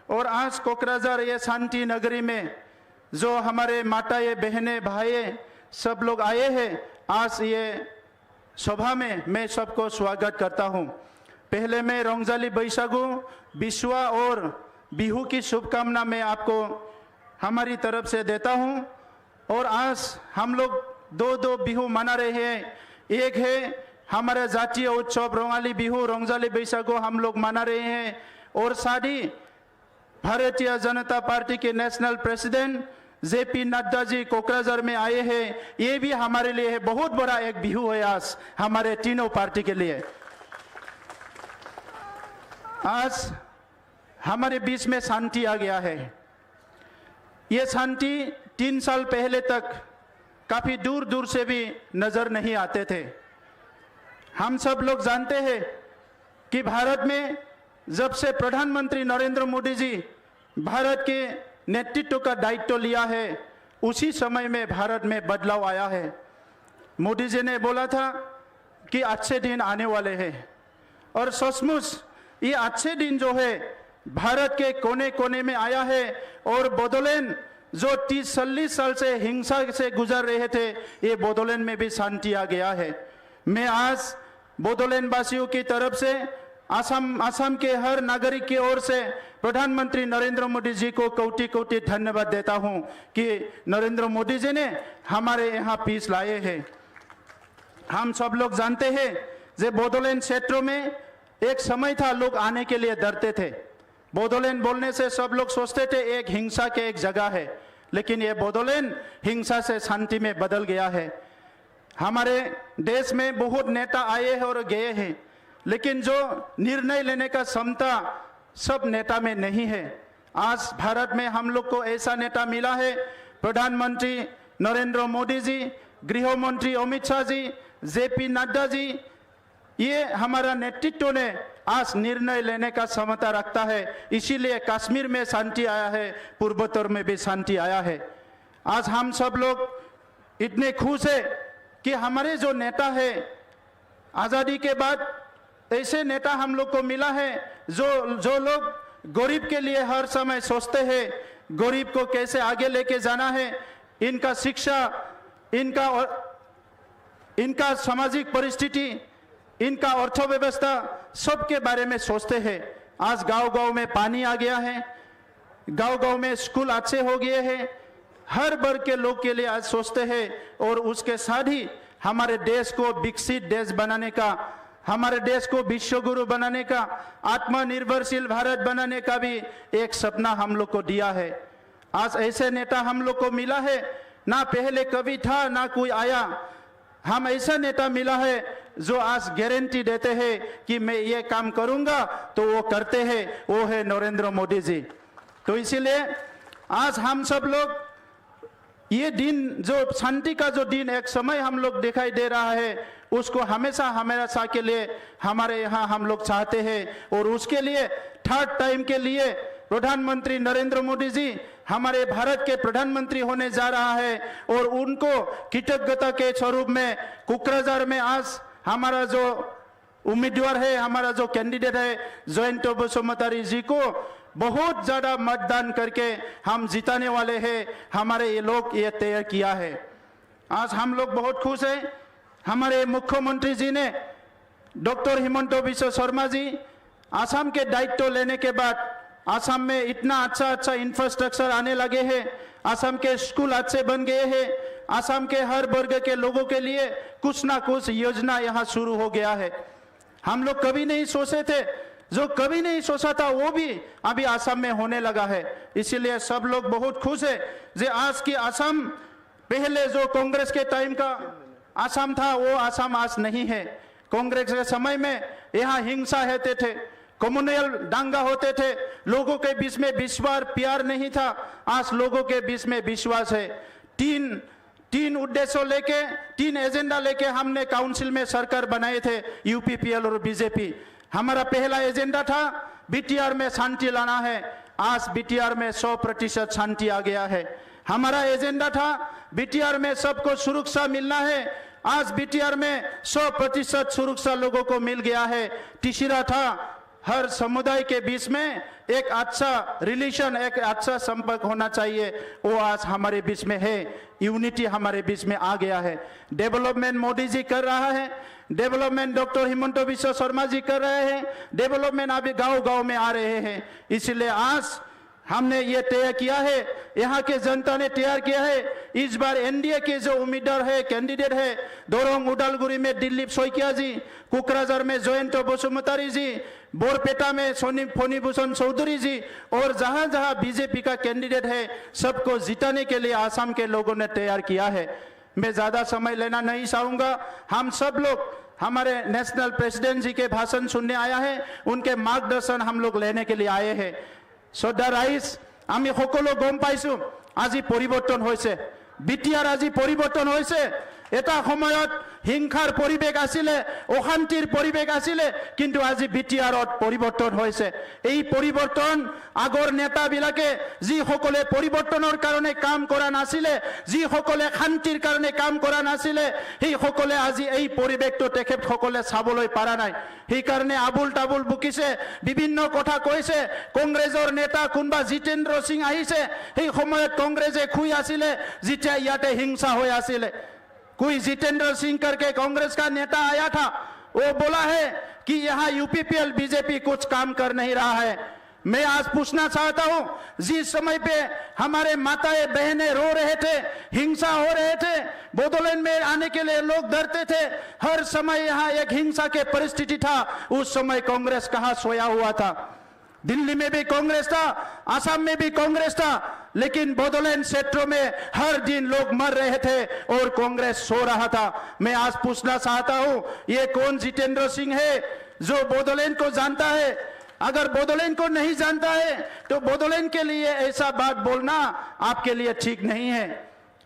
और आज कोकराझार ये शांति नगरी में जो हमारे माताएं बहनें भाई सब लोग आए हैं आज ये सभा में, मैं सबको स्वागत करता हूं। पहले मैं रंगजाली बैसागु बिसुआ और बिहू की शुभकामना मैं आपको हमारी तरफ से देता हूं। और आज हम लोग दो बिहू मना रहे हैं। एक है हमारा जातीय उत्सव रंगाली बिहू, रंजाली बैसागु हम लोग मना रहे हैं, और साथ ही भारतीय जनता पार्टी के नेशनल प्रेसिडेंट जेपी नड्डा जी कोकराझार में आए हैं। ये भी हमारे लिए बहुत बड़ा एक बिहू है आज हमारे तीनों पार्टी के लिए। आज हमारे बीच में शांति आ गया है। ये शांति 3 साल पहले तक काफी दूर दूर से भी नजर नहीं आते थे। हम सब लोग जानते हैं कि भारत में जब से प्रधानमंत्री नरेंद्र मोदी जी भारत के नेतृत्व का दायित्व लिया है, उसी समय में भारत में बदलाव आया है। मोदी जी ने बोला था कि अच्छे दिन आने वाले हैं, और सचमुच ये अच्छे दिन जो है भारत के कोने कोने में आया है। और बोडोलैंड जो 30-40 साल से हिंसा से गुजर रहे थे, ये बोडोलैंड में भी शांति आ गया है। मैं आज बोडोलैंड वासियों की तरफ से असम के हर नागरिक की ओर से प्रधानमंत्री नरेंद्र मोदी जी को कोटि कोटि धन्यवाद देता हूं कि नरेंद्र मोदी जी ने हमारे यहाँ पीस लाए हैं। हम सब लोग जानते हैं जे बोडोलैंड क्षेत्रों में एक समय था लोग आने के लिए डरते थे। बोडोलैंड बोलने से सब लोग सोचते थे एक हिंसा के एक जगह है, लेकिन ये बोडोलैंड हिंसा से शांति में बदल गया है। हमारे देश में बहुत नेता आए हैं और गए हैं, लेकिन जो निर्णय लेने का क्षमता सब नेता में नहीं है। आज भारत में हम लोग को ऐसा नेता मिला है, प्रधानमंत्री नरेंद्र मोदी जी, गृह मंत्री अमित शाह जी, जेपी नड्डा जी। ये हमारा नेतृत्व ने आज निर्णय लेने का क्षमता रखता है, इसीलिए कश्मीर में शांति आया है, पूर्वोत्तर में भी शांति आया है। आज हम सब लोग इतने खुश है कि हमारे जो नेता है, आज़ादी के बाद ऐसे नेता हम लोग को मिला है जो लोग गरीब के लिए हर समय सोचते हैं, गरीब को कैसे आगे लेके जाना है, इनका शिक्षा, इनका सामाजिक परिस्थिति, इनका अर्थव्यवस्था सबके बारे में सोचते हैं। आज गांव-गांव में पानी आ गया है, गांव-गांव में स्कूल अच्छे हो गए हैं, हर वर्ग के लोग के लिए आज सोचते हैं। और उसके साथ ही हमारे देश को विकसित देश बनाने का, हमारे देश को विश्व गुरु बनाने का, आत्मनिर्भरशील भारत बनाने का भी एक सपना हम लोग को दिया है। आज ऐसे नेता हम लोग को मिला है, ना पहले कभी था ना कोई आया। हम ऐसा नेता मिला है जो आज गारंटी देते हैं कि मैं ये काम करूंगा तो वो करते हैं, वो है नरेंद्र मोदी जी। तो इसीलिए आज हम सब लोग ये दिन, जो शांति का जो दिन एक समय हम लोग दिखाई दे रहा है, उसको हमेशा के लिए हमारे यहाँ हम लोग चाहते हैं। और उसके लिए 3rd टाइम के लिए प्रधानमंत्री नरेंद्र मोदी जी हमारे भारत के प्रधानमंत्री होने जा रहा है, और उनको कृतज्ञता के स्वरूप में कोकराझार में आज हमारा जो उम्मीदवार है, हमारा जो कैंडिडेट है जयंत बसुमतारी जी को बहुत ज्यादा मतदान करके हम जिताने वाले हैं। हमारे ये लोग ये तय किया है। आज हम लोग बहुत खुश हैं। हमारे मुख्यमंत्री जी ने डॉक्टर हिमंत बिश्व शर्मा जी असम के दायित्व लेने के बाद असम में इतना अच्छा इंफ्रास्ट्रक्चर आने लगे हैं, असम के स्कूल अच्छे बन गए हैं, असम के हर वर्ग के लोगों के लिए कुछ ना कुछ योजना यहाँ शुरू हो गया है। हम लोग कभी नहीं सोचे थे, जो कभी नहीं सोचा था वो भी अभी असम में होने लगा है। इसीलिए सब लोग बहुत खुश है जे आज की असम, पहले जो कांग्रेस के टाइम का असम था वो असम आज नहीं है। कांग्रेस के समय में यहाँ हिंसा होते थे, कम्युनल दंगा होते थे, लोगों के बीच में विश्वास प्यार नहीं था। आज लोगों के बीच में विश्वास है। तीन उद्देश्यों लेके, 3 एजेंडा लेके हमने काउंसिल में सरकार बनाए थे, यूपीपीएल और बीजेपी। हमारा पहला एजेंडा था बीटीआर में शांति लाना है। आज बीटीआर में 100% शांति आ गया है। हमारा एजेंडा था बीटीआर में सबको सुरक्षा मिलना है। आज बीटीआर में 100% सुरक्षा लोगों को मिल गया है। तीसरा था हर समुदाय के बीच में एक अच्छा रिलेशन, एक अच्छा संपर्क होना चाहिए, वो आज हमारे बीच में है। यूनिटी हमारे बीच में आ गया है। डेवलपमेंट मोदी जी कर रहा है, डेवलपमेंट डॉक्टर हिमंत बिश्व शर्मा जी कर रहे हैं, डेवलपमेंट अभी गांव-गांव में आ रहे हैं। इसलिए आज हमने ये तय किया है, यहाँ के जनता ने तैयार किया है। इस बार एनडीए के जो उम्मीदवार है, कैंडिडेट है, दोरंग उदालगुरी में दिलीप सोइकिया जी, कुकराझार में जयंत बसुमतारी जी, बोरपेटा में फणिभूषण चौधरी जी, और जहां जहां बीजेपी का कैंडिडेट है सबको जिताने के लिए आसाम के लोगों ने तैयार किया है। मैं ज्यादा समय लेना नहीं चाहूंगा। हम सब लोग हमारे नेशनल प्रेसिडेंट जी के भाषण सुनने आया है, उनके मार्गदर्शन हम लोग लेने के लिए आए हैं। শ্ৰদ্ধা ৰাইজ, আমি সকলো গম পাইছো আজি পৰিৱৰ্তন হৈছে, বিটিআৰ আজি পৰিৱৰ্তন হৈছে। এটা সময়ত হিংসাৰ পৰিৱেশ আছিলে, অশান্তিৰ পৰিৱেশ আছিলে, কিন্তু আজি বিটিআৰত পৰিৱৰ্তন হৈছে। এই পৰিৱৰ্তন আগৰ নেতাবিলাকে যিসকলে পৰিৱৰ্তনৰ কাৰণে কাম কৰা নাছিলে, যিসকলে শান্তিৰ কাৰণে কাম কৰা নাছিলে, সেইসকলে আজি এই পৰিৱেশটো তেখেতসকলে চাবলৈ পৰা নাই। সেইকাৰণে আবুল তাবুল বুকিছে, বিভিন্ন কথা কৈছে। কংগ্ৰেছৰ নেতা কোনোবা জিতেন্দ্ৰ সিং আহিছে, সেই সময়ত কংগ্ৰেছে খুই আছিলে যেতিয়া ইয়াতে হিংসা হৈ আছিলে। कोई जितेंद्र सिंह करके कांग्रेस का नेता आया था, वो बोला है कि यहाँ यूपीपीएल बीजेपी कुछ काम कर नहीं रहा है। मैं आज पूछना चाहता हूँ, जिस समय पे हमारे माताएं बहनें रो रहे थे, हिंसा हो रहे थे, बोडोलैंड में आने के लिए लोग डरते थे, हर समय यहाँ एक हिंसा के परिस्थिति था। उस समय कांग्रेस कहाँ सोया हुआ था? दिल्ली में भी कांग्रेस था, असम में भी कांग्रेस था, लेकिन बोडोलैंड क्षेत्रों में हर दिन लोग मर रहे थे और कांग्रेस सो रहा था। मैं आज पूछना चाहता हूं, ये कौन जितेंद्र सिंह है जो बोडोलैंड को जानता है? अगर बोडोलैंड को नहीं जानता है तो बोडोलैंड के लिए ऐसा बात बोलना आपके लिए ठीक नहीं है।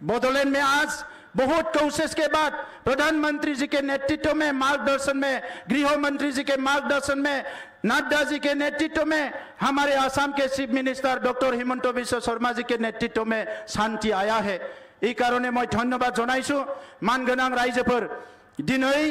बोडोलैंड में आज बहुत कोशिश के बाद प्रधानमंत्री जी के नेतृत्व में, मार्गदर्शन में, गृह मंत्री जी के मार्गदर्शन में, नड्डा जी के नेतृत्व में, हमारे आसाम के chief minister doctor Himanta Biswa Sarma ji के नेतृत्व में शांति आया है। এই কারণে मैं धन्यवाद জনাইছো। मानगोनां रायजोफोर, दिनै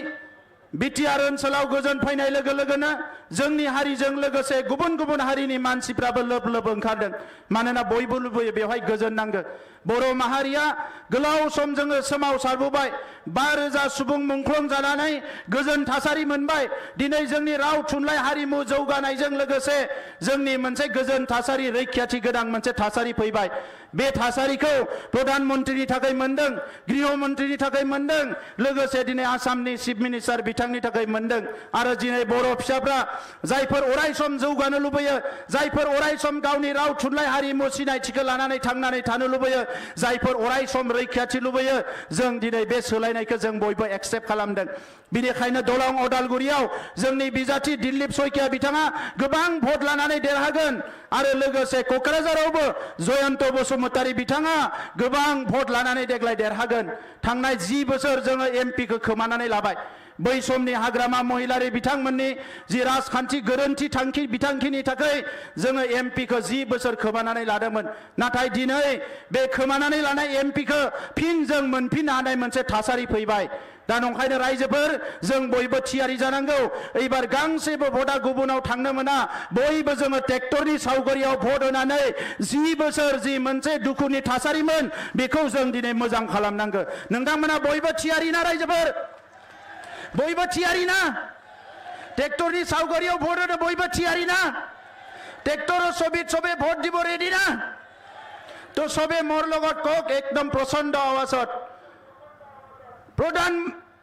बिटिआर ओनसोलाव गोजोन फैनाय लोगो लोगोनो जोंनि हारिजों लोगोसे गुबुन गुबुन हारिनि मानसिफ्राबो लोब लोब ओंखारदों। मानोना बयबो लुबैयो बेवहाय गोजोन नांगौ। बर' माहारिया गोलाव सम जोङो सोमावसारबोबाय, 5,000 सुबुं मुंख्लं जानानै गोजोन थासारि मोनबाय। दिनै जोंनि राव थुनलाइ हारिमु जौगानायजों लोगोसे जोंनि मोनसे गोजोन थासारि, रैखाथि गोनां मोनसे थासारि फैबाय। बे थासारिखौ प्रधानमन्त्रीनि थाखाय मोनदों, गृह मन्त्रीनि थाखाय मोनदों, लोगोसे दिनै आसामनि चिफ मिनिस्टार बिथांनि थाखाय मोनदों। आरो दिनै बर' फिसाफ्रा जायफोर अरायसम जौगानो लुबैयो, जायफोर अरायसम गावनि राव थुनलाइ हारिमु सिनायथिखौ लानानै थांनानै थानो लुबैयो, जायफोर अरायसम रैखाथि लुबैयो, जों दिनै बे सोलायनायखौ जों बयबो एक्सेप्ट खालामदों। बिनिखायनो दलं उदालगुरियाव जोंनि बिजाथि दिलीप सयकिया बिथाङा गोबां भट लानानै देरहागोन। आरो लोगोसे क'क्राझारावबो जयंत बसुमतारी बिथाङा गोबां भट लानानै देग्लाय देरहागोन। थांनाय 10 बोसोर जोङो एमपिखौ खोमानानै लाबाय। बै समनि हाग्रामा महिलारि बिथांमोननि जि राजखान्थि गोरोन्थि थांखि बिथांखिनि थाखाय जोङो एमपिखौ 10 बोसोर खोमानानै लादोंमोन। नाथाय दिनै बे खोमानानै लानाय एमपिखौ फिन जों मोनफिननो हानाय मोनसे थासारि फैबाय। दा नंखायनो रायजोफोर, जों बयबो थियारि जानांगौ। एबार गांसेबो भटआ गुबुनाव थांनो मोना। बयबो जोङो ट्रेक्टरनि सावगारियाव भट होनानै 10 बोसोर जि मोनसे दुखुनि थासारिमोन बेखौ जों दिनै मोजां खालामनांगौ। नोंथांमोना बयबो थियारि ना रायजोफोर? बयबो थियारि ना? ट्रेक्टरनि सावगारियाव भट होनो बयबो थियारि ना? ट्रेक्टৰৰ ছবিত সবে ভোট দিব ৰেডি না? তো সবে মোৰ লগত কওক একদম প্ৰচণ্ড আৱাজত, प्रधान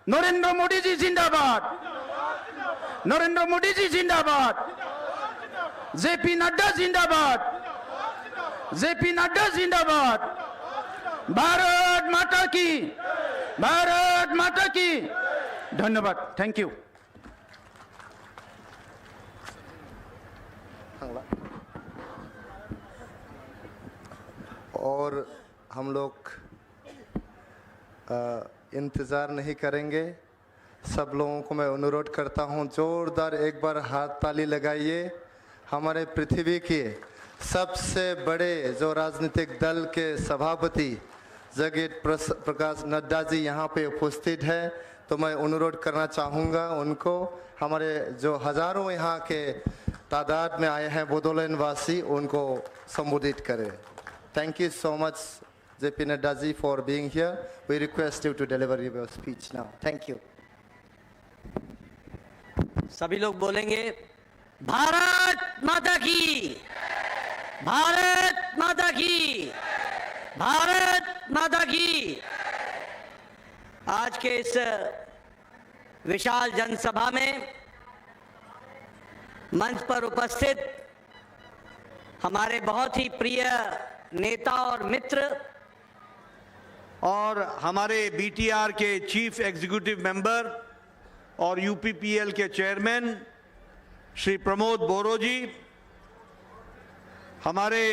नरेंद्र मोदी जी जिंदाबाद, नरेंद्र मोदी जी जिंदाबाद, जेपी नड्डा जिंदाबाद, जेपी नड्डा जिंदाबाद, भारत माता की, भारत माता की। धन्यवाद, थैंक यू। और हम लोग इंतज़ार नहीं करेंगे। सब लोगों को मैं अनुरोध करता हूं, जोरदार एक बार हाथ ताली लगाइए। हमारे पृथ्वी के सबसे बड़े जो राजनीतिक दल के सभापति जगत प्रकाश नड्डा जी यहाँ पे उपस्थित है, तो मैं अनुरोध करना चाहूँगा उनको, हमारे जो हज़ारों यहाँ के तादाद में आए हैं बोडोलैंड वासी, उनको संबोधित करें। Thank you so much JP Nadda ji for being here. We request you to deliver your speech now. Thank you. सभी लोग बोलेंगे भारत माता की, भारत माता की, भारत माता की। आज के इस विशाल जनसभा में मंच पर उपस्थित हमारे बहुत ही प्रिय नेता और मित्र और हमारे बीटीआर के चीफ एग्जीक्यूटिव मेंबर और यूपीपीएल के चेयरमैन श्री प्रमोद बोरो जी, हमारे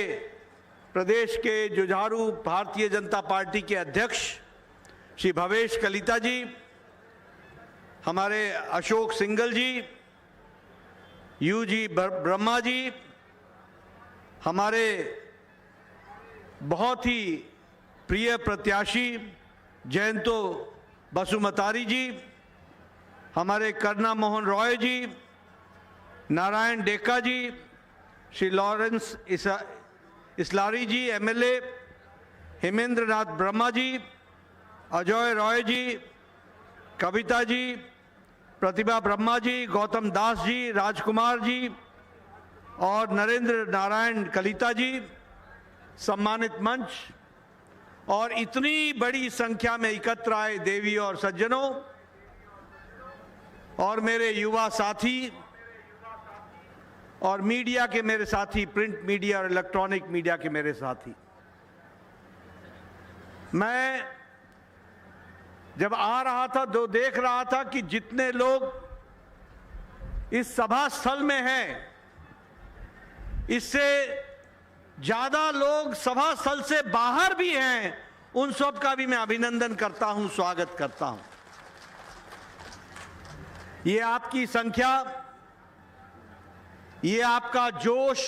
प्रदेश के जुझारू भारतीय जनता पार्टी के अध्यक्ष श्री भवेश कलिता जी, हमारे अशोक सिंगल जी, यूजी ब्रह्मा जी, हमारे बहुत ही प्रिय प्रत्याशी जयंतो बसुमतारी जी, हमारे करना मोहन रॉय जी, नारायण डेका जी, श्री लॉरेंस इस्लारी जी एमएलए, हेमेंद्र नाथ ब्रह्मा जी, अजय रॉय जी, कविता जी, प्रतिभा ब्रह्मा जी, गौतम दास जी, राजकुमार जी और नरेंद्र नारायण कलिता जी, सम्मानित मंच और इतनी बड़ी संख्या में एकत्र आए देवी और सज्जनों और मेरे युवा साथी और मीडिया के मेरे साथी, प्रिंट मीडिया और इलेक्ट्रॉनिक मीडिया के मेरे साथी, मैं जब आ रहा था तो देख रहा था कि जितने लोग इस सभा स्थल में हैं, इससे ज्यादा लोग सभा स्थल से बाहर भी हैं। उन सब का भी मैं अभिनंदन करता हूं, स्वागत करता हूं। ये आपकी संख्या, ये आपका जोश,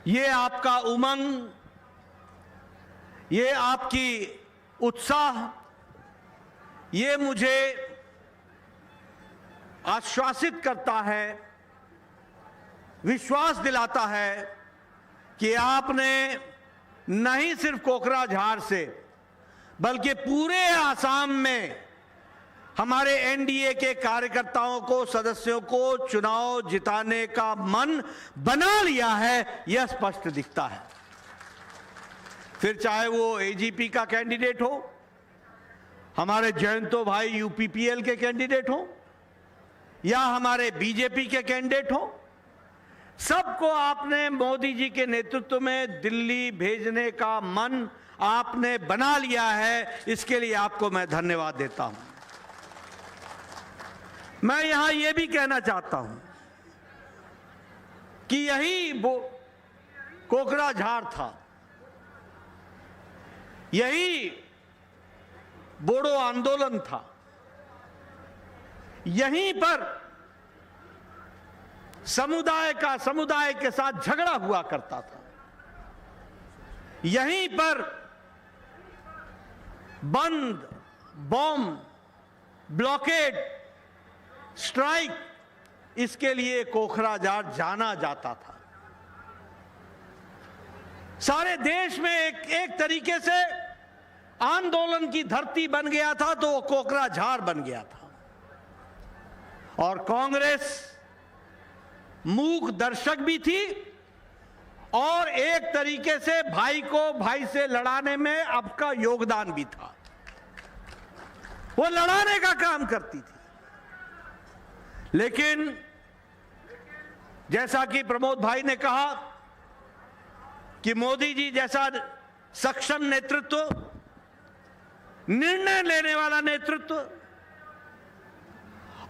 ये आपका उमंग, ये आपकी उत्साह, ये मुझे आश्वासित करता है, विश्वास दिलाता है कि आपने नहीं सिर्फ कोकराझार से बल्कि पूरे आसाम में हमारे एनडीए के कार्यकर्ताओं को, सदस्यों को चुनाव जिताने का मन बना लिया है, यह स्पष्ट दिखता है। फिर चाहे वो एजीपी का कैंडिडेट हो, हमारे जयंतो भाई यूपीपीएल के कैंडिडेट हो या हमारे बीजेपी के कैंडिडेट हो, सबको आपने मोदी जी के नेतृत्व में दिल्ली भेजने का मन आपने बना लिया है। इसके लिए आपको मैं धन्यवाद देता हूं। मैं यहां यह भी कहना चाहता हूं कि यही कोकराझार था, यही बोडो आंदोलन था, यहीं पर समुदाय के साथ झगड़ा हुआ करता था, यहीं पर बंद, बॉम्ब, ब्लॉकेड, स्ट्राइक, इसके लिए कोकराझार जाना जाता था। सारे देश में एक तरीके से आंदोलन की धरती बन गया था, तो वो कोकराझार बन गया था। और कांग्रेस मूक दर्शक भी थी और एक तरीके से भाई को भाई से लड़ाने में आपका योगदान भी था। वो लड़ाने का काम करती थी। लेकिन जैसा कि प्रमोद भाई ने कहा कि मोदी जी जैसा सक्षम नेतृत्व, निर्णय लेने वाला नेतृत्व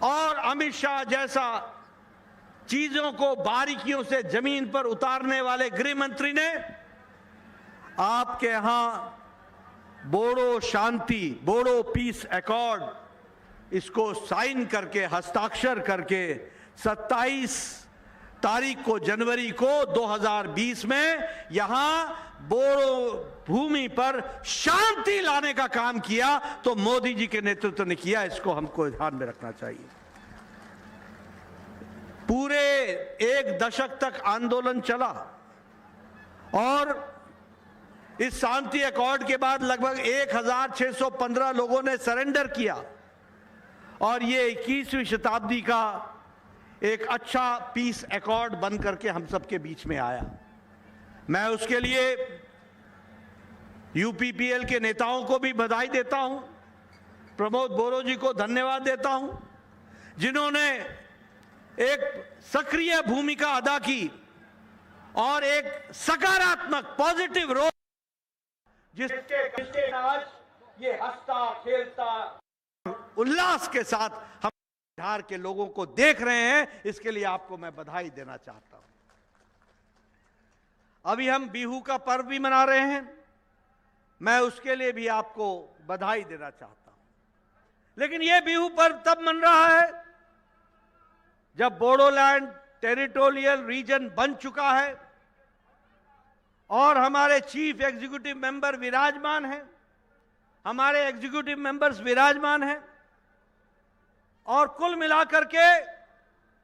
और अमित शाह जैसा चीजों को बारीकियों से जमीन पर उतारने वाले गृह मंत्री ने आपके यहां बोडो शांति, बोडो पीस अकॉर्ड, इसको साइन करके, हस्ताक्षर करके 27 तारीख को, जनवरी को 2020 में यहां बोडो भूमि पर शांति लाने का काम किया। तो मोदी जी के नेतृत्व ने किया, इसको हमको ध्यान में रखना चाहिए। पूरे 1 दशक तक आंदोलन चला और इस शांति अकॉर्ड के बाद लगभग 1615 लोगों ने सरेंडर किया और ये 21वीं शताब्दी का एक अच्छा पीस अकॉर्ड बन करके हम सबके बीच में आया। मैं उसके लिए यूपीपीएल के नेताओं को भी बधाई देता हूं, प्रमोद बोरो जी को धन्यवाद देता हूं, जिन्होंने एक सक्रिय भूमिका अदा की और एक सकारात्मक पॉजिटिव रोल, जिसके आज ये हंसता खेलता उल्लास के साथ हम बिहार के लोगों को देख रहे हैं। इसके लिए आपको मैं बधाई देना चाहता हूं। अभी हम बिहू का पर्व भी मना रहे हैं, मैं उसके लिए भी आपको बधाई देना चाहता हूं। लेकिन यह बिहू पर्व तब मन रहा है जब बोडोलैंड टेरिटोरियल रीजन बन चुका है और हमारे चीफ एग्जीक्यूटिव मेंबर विराजमान हैं, हमारे एग्जीक्यूटिव मेंबर्स विराजमान हैं, और कुल मिलाकर के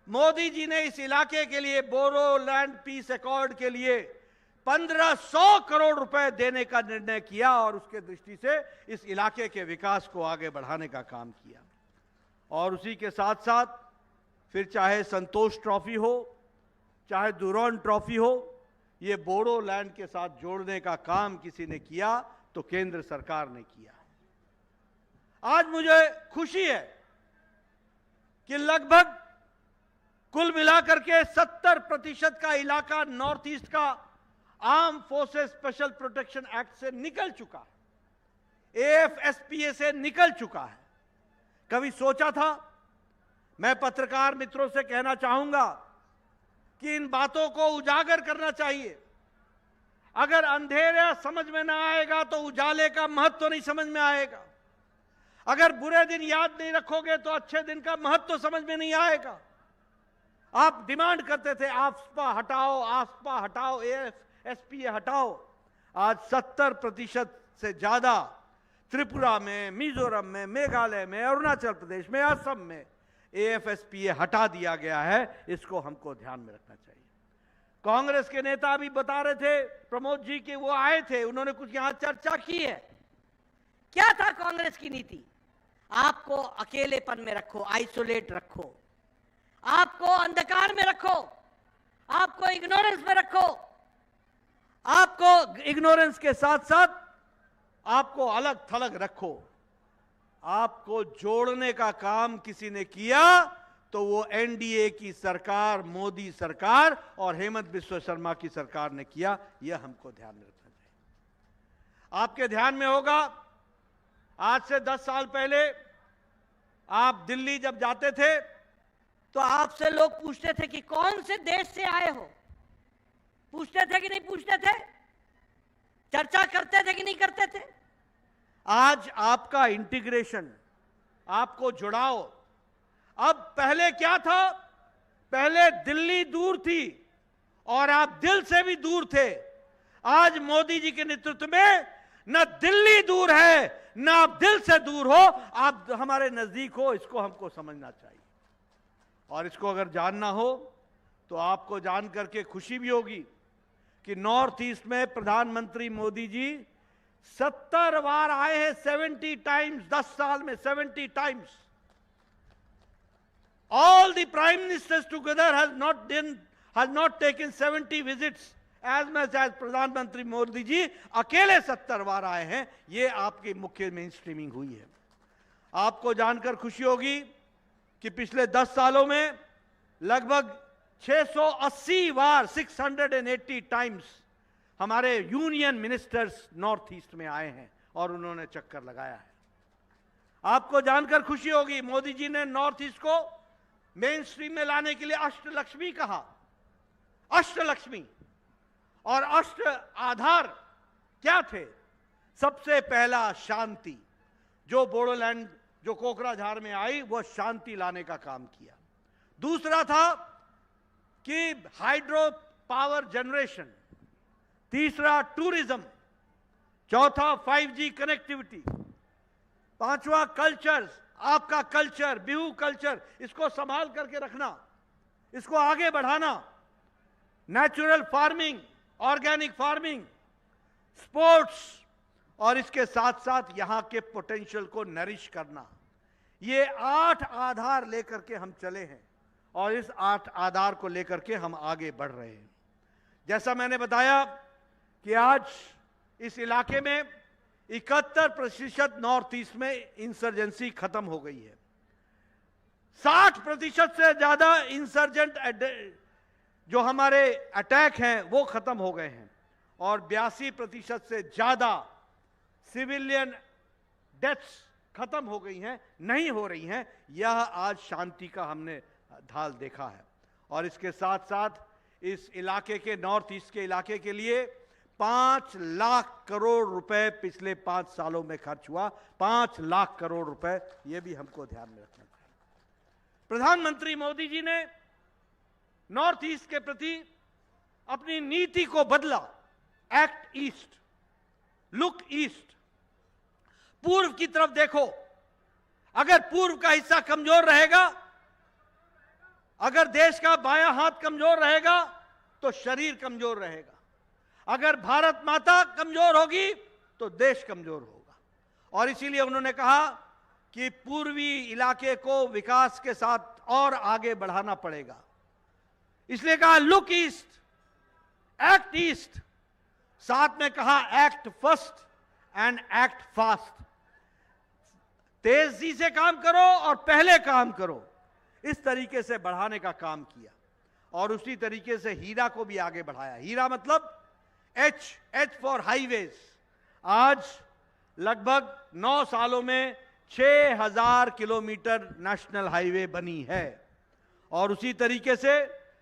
मोदी जी ने इस इलाके के लिए बोडोलैंड पीस अकॉर्ड के लिए 1500 करोड़ रुपए देने का निर्णय किया और उसके दृष्टि से इस इलाके के विकास को आगे बढ़ाने का काम किया। और उसी के साथ साथ फिर चाहे संतोष ट्रॉफी हो, चाहे दुरोन ट्रॉफी हो, ये बोडोलैंड के साथ जोड़ने का काम किसी ने किया तो केंद्र सरकार ने किया। आज मुझे खुशी है कि लगभग कुल मिलाकर के 70% का इलाका नॉर्थ ईस्ट का arm forces special protection act से निकल चुका है, एएफएसपीए से निकल चुका है। कभी सोचा था? मैं पत्रकार मित्रों से कहना चाहूंगा कि इन बातों को उजागर करना चाहिए। अगर अंधेरा समझ में ना आएगा तो उजाले का महत्व नहीं समझ में आएगा। अगर बुरे दिन याद नहीं रखोगे तो अच्छे दिन का महत्व समझ में नहीं आएगा। आप डिमांड करते थे आफ्सपा हटाओ, आफ्सपा हटाओ, एएफएसपीए हटाओ। आज 70% से ज्यादा त्रिपुरा में, मिजोरम में, मेघालय में, अरुणाचल प्रदेश में, असम में एएफएसपीए हटा दिया गया है। इसको हमको ध्यान में रखना चाहिए। कांग्रेस के नेता भी बता रहे थे, प्रमोद जी, कि वो आए थे, उन्होंने कुछ यहां चर्चा की है। क्या था कांग्रेस की नीति? आपको अकेलेपन में रखो, आइसोलेट रखो, आपको अंधकार में रखो, आपको इग्नोरेंस में रखो, आपको इग्नोरेंस के साथ साथ आपको अलग थलग रखो। आपको जोड़ने का काम किसी ने किया तो वो एनडीए की सरकार, मोदी सरकार और हेमंत बिस्वा शर्मा की सरकार ने किया। यह हमको ध्यान में रखना चाहिए। आपके ध्यान में होगा, आज से 10 साल पहले आप दिल्ली जब जाते थे तो आपसे लोग पूछते थे कि कौन से देश से आए हो। पूछते थे कि नहीं पूछते थे? चर्चा करते थे कि नहीं करते थे? आज आपका इंटीग्रेशन, आपको जुड़ाव, अब पहले क्या था? पहले दिल्ली दूर थी और आप दिल से भी दूर थे। आज मोदी जी के नेतृत्व में न दिल्ली दूर है, न आप दिल से दूर हो, आप हमारे नजदीक हो। इसको हमको समझना चाहिए। और इसको अगर जानना हो तो आपको जान करके खुशी भी होगी कि नॉर्थ ईस्ट में प्रधानमंत्री मोदी जी 70 बार आए हैं, 70 टाइम्स, 10 साल में 70 times. All the prime ministers together has not taken 70 visits as much as प्रधानमंत्री मोदी जी अकेले 70 बार आए हैं। ये आपकी मुख्य मेन स्ट्रीमिंग हुई है। आपको जानकर खुशी होगी कि पिछले 10 सालों में लगभग 680 बार, 680 टाइम्स हमारे यूनियन मिनिस्टर्स नॉर्थ ईस्ट में आए हैं और उन्होंने चक्कर लगाया है। आपको जानकर खुशी होगी, मोदी जी ने नॉर्थ ईस्ट को मेन स्ट्रीम में लाने के लिए अष्टलक्ष्मी कहा। अष्टलक्ष्मी और अष्ट आधार क्या थे? सबसे पहला शांति, जो बोडोलैंड, जो कोकराझार में आई, वो शांति लाने का काम किया। दूसरा था कि हाइड्रो पावर जनरेशन, तीसरा टूरिज्म, चौथा 5G कनेक्टिविटी, पांचवा कल्चर्स, आपका कल्चर, बिहू कल्चर, इसको संभाल करके रखना, इसको आगे बढ़ाना, natural farming, organic farming, sports, और इसके साथ साथ यहां के पोटेंशियल को नरिश करना। ये 8 आधार लेकर के हम चले हैं और इस 8 आधार को लेकर के हम आगे बढ़ रहे हैं। जैसा मैंने बताया कि आज इस इलाके में 71% नॉर्थ ईस्ट में इंसर्जेंसी खत्म हो गई है। 60% से ज्यादा इंसर्जेंट जो हमारे अटैक हैं वो खत्म हो गए हैं और 82% से ज्यादा सिविलियन डेथ्स खत्म हो गई हैं, नहीं हो रही हैं। यह आज शांति का हमने ढाल देखा है। और इसके साथ साथ इस इलाके के नॉर्थ ईस्ट के इलाके के लिए 5 लाख करोड़ रुपए पिछले 5 सालों में खर्च हुआ। 5 लाख करोड़ रुपए, यह भी हमको ध्यान में रखना चाहिए। प्रधानमंत्री मोदी जी ने नॉर्थ ईस्ट के प्रति अपनी नीति को बदला। Act east, look east. पूर्व की तरफ देखो। अगर पूर्व का हिस्सा कमजोर रहेगा, अगर देश का बायां हाथ कमजोर रहेगा तो शरीर कमजोर रहेगा। अगर भारत माता कमजोर होगी तो देश कमजोर होगा। और इसीलिए उन्होंने कहा कि पूर्वी इलाके को विकास के साथ और आगे बढ़ाना पड़ेगा। इसलिए कहा लुक ईस्ट, एक्ट ईस्ट, साथ में कहा act first and act fast. तेजी से काम करो और पहले काम करो, इस तरीके से बढ़ाने का काम किया। और उसी तरीके से हीरा को भी आगे बढ़ाया। हीरा मतलब एच फॉर हाईवेज। आज लगभग 9 सालों में 6000 किलोमीटर नेशनल हाईवे बनी है और उसी तरीके से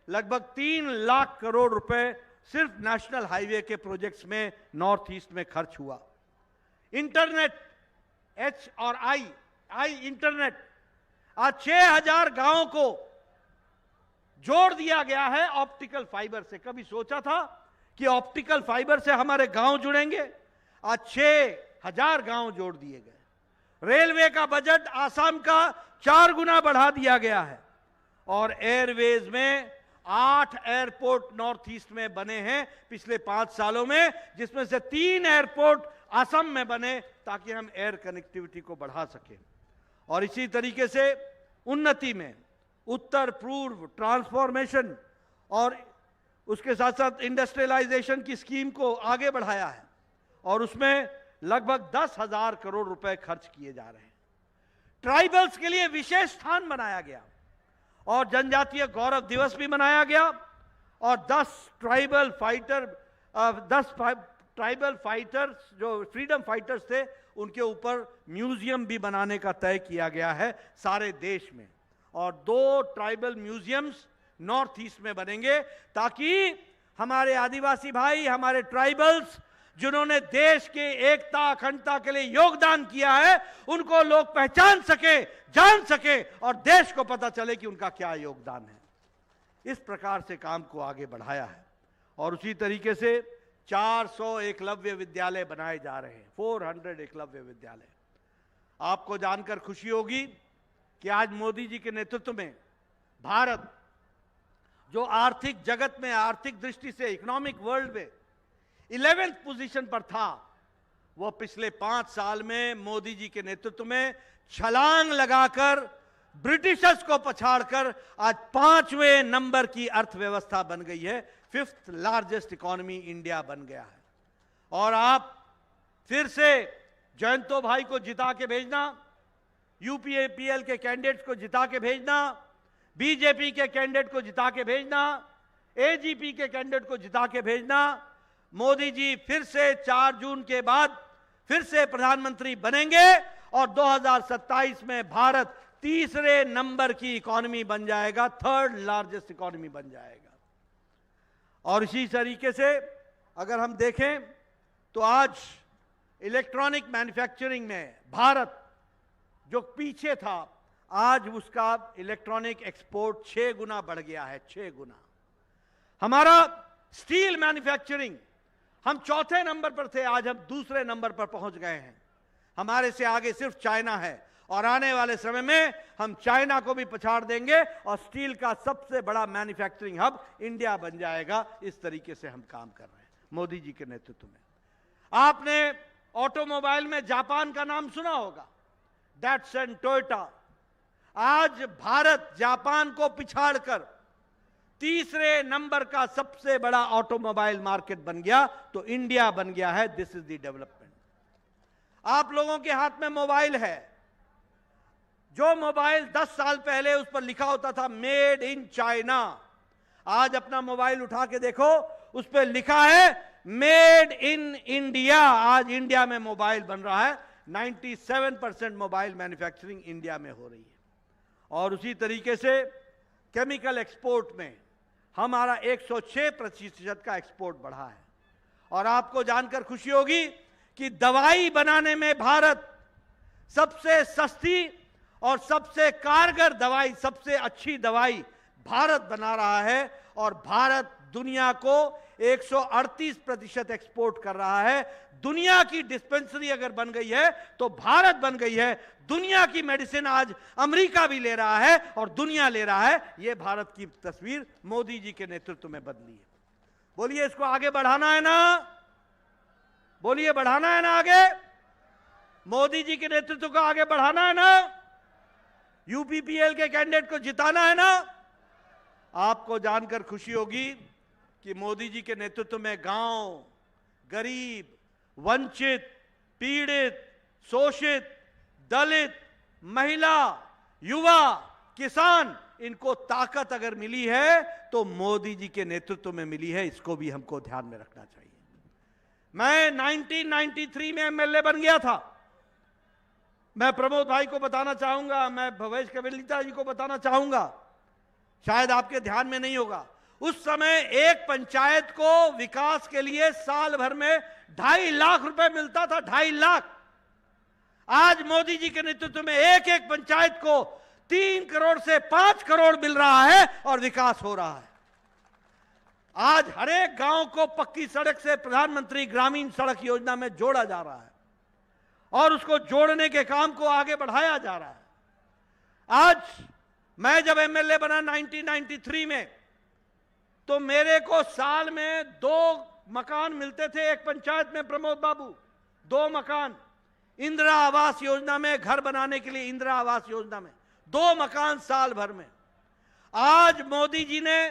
लगभग 3 लाख करोड़ रुपए सिर्फ नेशनल हाईवे के प्रोजेक्ट्स में नॉर्थ ईस्ट में खर्च हुआ। इंटरनेट, एच और आई इंटरनेट, आज 6000 गांवों को जोड़ दिया गया है ऑप्टिकल फाइबर से। कभी सोचा था कि ऑप्टिकल फाइबर से हमारे गांव जुड़ेंगे? आज 6000 गांव जोड़ दिए गए। रेलवे का बजट आसाम का 4 गुना बढ़ा दिया गया है और एयरवेज में 8 एयरपोर्ट नॉर्थ ईस्ट में बने हैं पिछले 5 सालों में, जिसमें से 3 एयरपोर्ट असम में बने ताकि हम एयर कनेक्टिविटी को बढ़ा सकें। और इसी तरीके से उन्नति में उत्तर पूर्व ट्रांसफॉर्मेशन और उसके साथ साथ इंडस्ट्रियलाइजेशन की स्कीम को आगे बढ़ाया है और उसमें लगभग 10,000 करोड़ रुपए खर्च किए जा रहे हैं। ट्राइबल्स के लिए विशेष स्थान बनाया गया और जनजातीय गौरव दिवस भी मनाया गया और 10 ट्राइबल फाइटर्स जो फ्रीडम फाइटर्स थे उनके ऊपर म्यूजियम भी बनाने का तय किया गया है सारे देश में। और 2 ट्राइबल म्यूजियम्स नॉर्थ ईस्ट में बनेंगे ताकि हमारे आदिवासी भाई, हमारे ट्राइबल्स जिन्होंने देश के एकता अखंडता के लिए योगदान किया है, उनको लोग पहचान सके, जान सके और देश को पता चले कि उनका क्या योगदान है। इस प्रकार से काम को आगे बढ़ाया है और उसी तरीके से 400 एकलव्य विद्यालय बनाए जा रहे हैं। 400 एकलव्य विद्यालय। आपको जानकर खुशी होगी कि आज मोदी जी के नेतृत्व में भारत जो आर्थिक जगत में, आर्थिक दृष्टि से, इकोनॉमिक वर्ल्ड में 11th पोजीशन पर था, वो पिछले 5 साल में मोदी जी के नेतृत्व में छलांग लगाकर ब्रिटिशर्स को पछाड़कर आज 5वें नंबर की अर्थव्यवस्था बन गई है। 5th लार्जेस्ट इकोनॉमी इंडिया बन गया है। और आप फिर से जयंतो भाई को जिता के भेजना, यूपीएपीएल के कैंडिडेट्स को जिता के भेजना, बीजेपी के कैंडिडेट को जिता के भेजना, एजीपी के कैंडिडेट को जिता के भेजना। मोदी जी फिर से 4 जून के बाद फिर से प्रधानमंत्री बनेंगे और 2027 में भारत 3रे नंबर की इकोनॉमी बन जाएगा, 3rd लार्जेस्ट इकोनॉमी बन जाएगा। और इसी तरीके से अगर हम देखें तो आज इलेक्ट्रॉनिक मैन्युफैक्चरिंग में भारत जो पीछे था, आज उसका इलेक्ट्रॉनिक एक्सपोर्ट 6 गुना बढ़ गया है, 6 गुना। हमारा स्टील मैन्युफैक्चरिंग, हम 4थे नंबर पर थे, आज हम 2रे नंबर पर पहुंच गए हैं। हमारे से आगे सिर्फ चाइना है और आने वाले समय में हम चाइना को भी पछाड़ देंगे और स्टील का सबसे बड़ा मैन्युफैक्चरिंग हब इंडिया बन जाएगा। इस तरीके से हम काम कर रहे हैं मोदी जी के नेतृत्व में। आपने ऑटोमोबाइल में जापान का नाम सुना होगा, डैट्सन, टोयोटा। आज भारत जापान को पिछाड़कर तीसरे नंबर का सबसे बड़ा ऑटोमोबाइल मार्केट बन गया, तो इंडिया बन गया है। This is the development. आप लोगों के हाथ में मोबाइल है। जो मोबाइल 10 साल पहले उस पर लिखा होता था मेड इन चाइना, आज अपना मोबाइल उठा के देखो, उस पर लिखा है मेड इन इंडिया। आज इंडिया में मोबाइल बन रहा है। 97% मोबाइल मैन्युफैक्चरिंग इंडिया में हो रही है। और उसी तरीके से केमिकल एक्सपोर्ट में हमारा 106% का एक्सपोर्ट बढ़ा है। और आपको जानकर खुशी होगी कि दवाई बनाने में भारत सबसे सस्ती और सबसे कारगर दवाई, सबसे अच्छी दवाई भारत बना रहा है। और भारत दुनिया को 138% एक्सपोर्ट कर रहा है। दुनिया की डिस्पेंसरी अगर बन गई है तो भारत बन गई है। दुनिया की मेडिसिन आज अमेरिका भी ले रहा है और दुनिया ले रहा है। यह भारत की तस्वीर मोदी जी के नेतृत्व में बदली है। बोलिए इसको आगे बढ़ाना है ना? बोलिए बढ़ाना है ना? आगे मोदी जी के नेतृत्व को आगे बढ़ाना है ना? यूपीपीएल के कैंडिडेट को जिताना है ना? आपको जानकर खुशी होगी कि मोदी जी के नेतृत्व में गांव, गरीब, वंचित, पीड़ित, शोषित, दलित, महिला, युवा, किसान, इनको ताकत अगर मिली है तो मोदी जी के नेतृत्व में मिली है। इसको भी हमको ध्यान में रखना चाहिए। मैं 1993 में एमएलए बन गया था। मैं प्रमोद भाई को बताना चाहूंगा, मैं भवेश कविलिता जी को बताना चाहूंगा, शायद आपके ध्यान में नहीं होगा। उस समय एक पंचायत को विकास के लिए साल भर में 2.5 लाख रुपए मिलता था। 2.5 लाख। आज मोदी जी के नेतृत्व में एक एक पंचायत को 3 करोड़ से 5 करोड़ मिल रहा है और विकास हो रहा है। आज हर एक गांव को पक्की सड़क से प्रधानमंत्री ग्रामीण सड़क योजना में जोड़ा जा रहा है और उसको जोड़ने के काम को आगे बढ़ाया जा रहा है। आज मैं जब एमएलए बना 1993 में, तो मेरे को साल में 2 मकान मिलते थे एक पंचायत में। प्रमोद बाबू, 2 मकान इंदिरा आवास योजना में, घर बनाने के लिए इंदिरा आवास योजना में 2 मकान साल भर में। आज मोदी जी ने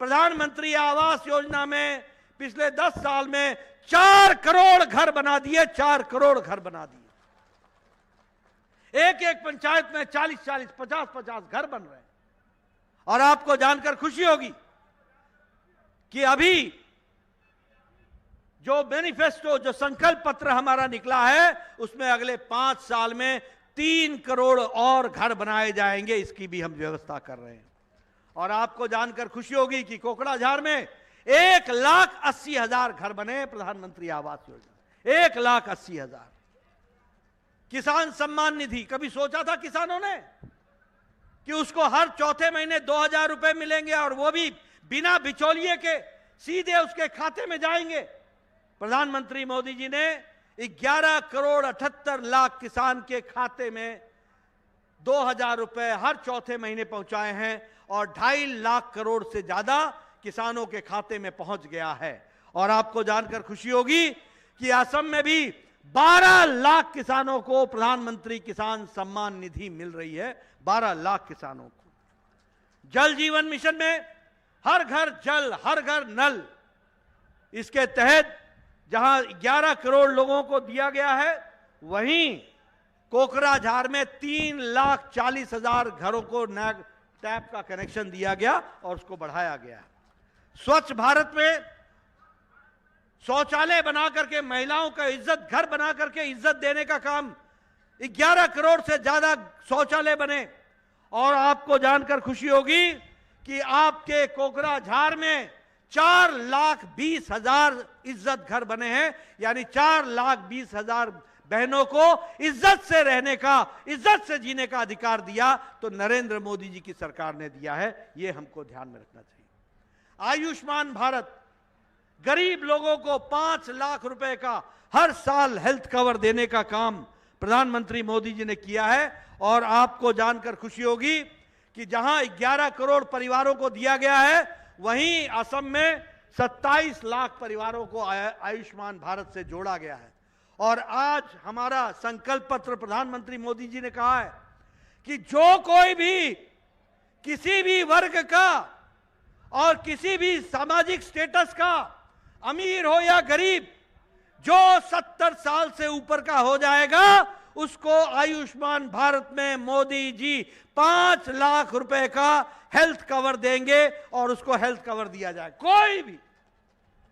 प्रधानमंत्री आवास योजना में पिछले 10 साल में 4 करोड़ घर बना दिए। 4 करोड़ घर बना दिए। एक एक पंचायत में 40-40, 50-50 घर बन रहे हैं। और आपको जानकर खुशी होगी कि अभी जो मैनिफेस्टो, जो संकल्प पत्र हमारा निकला है, उसमें अगले 5 साल में 3 करोड़ और घर बनाए जाएंगे। इसकी भी हम व्यवस्था कर रहे हैं। और आपको जानकर खुशी होगी कि कोकड़ाझार में 1,80,000 घर बने प्रधानमंत्री आवास योजना। 1,80,000। किसान सम्मान निधि, कभी सोचा था किसानों ने कि उसको हर चौथे महीने 2,000 रुपए मिलेंगे और वो भी बिना बिचौलिए के सीधे उसके खाते में जाएंगे? प्रधानमंत्री मोदी जी ने 11 करोड़ 78 लाख किसान के खाते में 2,000 रुपए हर चौथे महीने पहुंचाए हैं और 2.5 लाख करोड़ से ज्यादा किसानों के खाते में पहुंच गया है। और आपको जानकर खुशी होगी कि असम में भी 12 लाख किसानों को प्रधानमंत्री किसान सम्मान निधि मिल रही है। 12 लाख किसानों को। जल जीवन मिशन में हर घर जल, हर घर नल, इसके तहत जहां 11 करोड़ लोगों को दिया गया है, वहीं कोकराझार में 3,40,000 घरों को नया टैप का कनेक्शन दिया गया और उसको बढ़ाया गया। स्वच्छ भारत में शौचालय बना करके महिलाओं का इज्जत, घर बना करके इज्जत देने का काम, 11 करोड़ से ज्यादा शौचालय बने। और आपको जानकर खुशी होगी कि आपके कोकराझार में 4,20,000 इज्जत घर बने हैं। यानी 4,20,000 बहनों को इज्जत से रहने का, इज्जत से जीने का अधिकार दिया तो नरेंद्र मोदी जी की सरकार ने दिया है। यह हमको ध्यान में रखना चाहिए। आयुष्मान भारत, गरीब लोगों को 5 लाख रुपए का हर साल हेल्थ कवर देने का काम प्रधानमंत्री मोदी जी ने किया है। और आपको जानकर खुशी होगी कि जहां 11 करोड़ परिवारों को दिया गया है, वहीं असम में 27 लाख परिवारों को आयुष्मान भारत से जोड़ा गया है। और आज हमारा संकल्प पत्र प्रधानमंत्री मोदी जी ने कहा है कि जो कोई भी किसी भी वर्ग का और किसी भी सामाजिक स्टेटस का, अमीर हो या गरीब, जो 70 साल से ऊपर का हो जाएगा उसको आयुष्मान भारत में मोदी जी 5 लाख रुपए का हेल्थ कवर देंगे और उसको हेल्थ कवर दिया जाए। कोई भी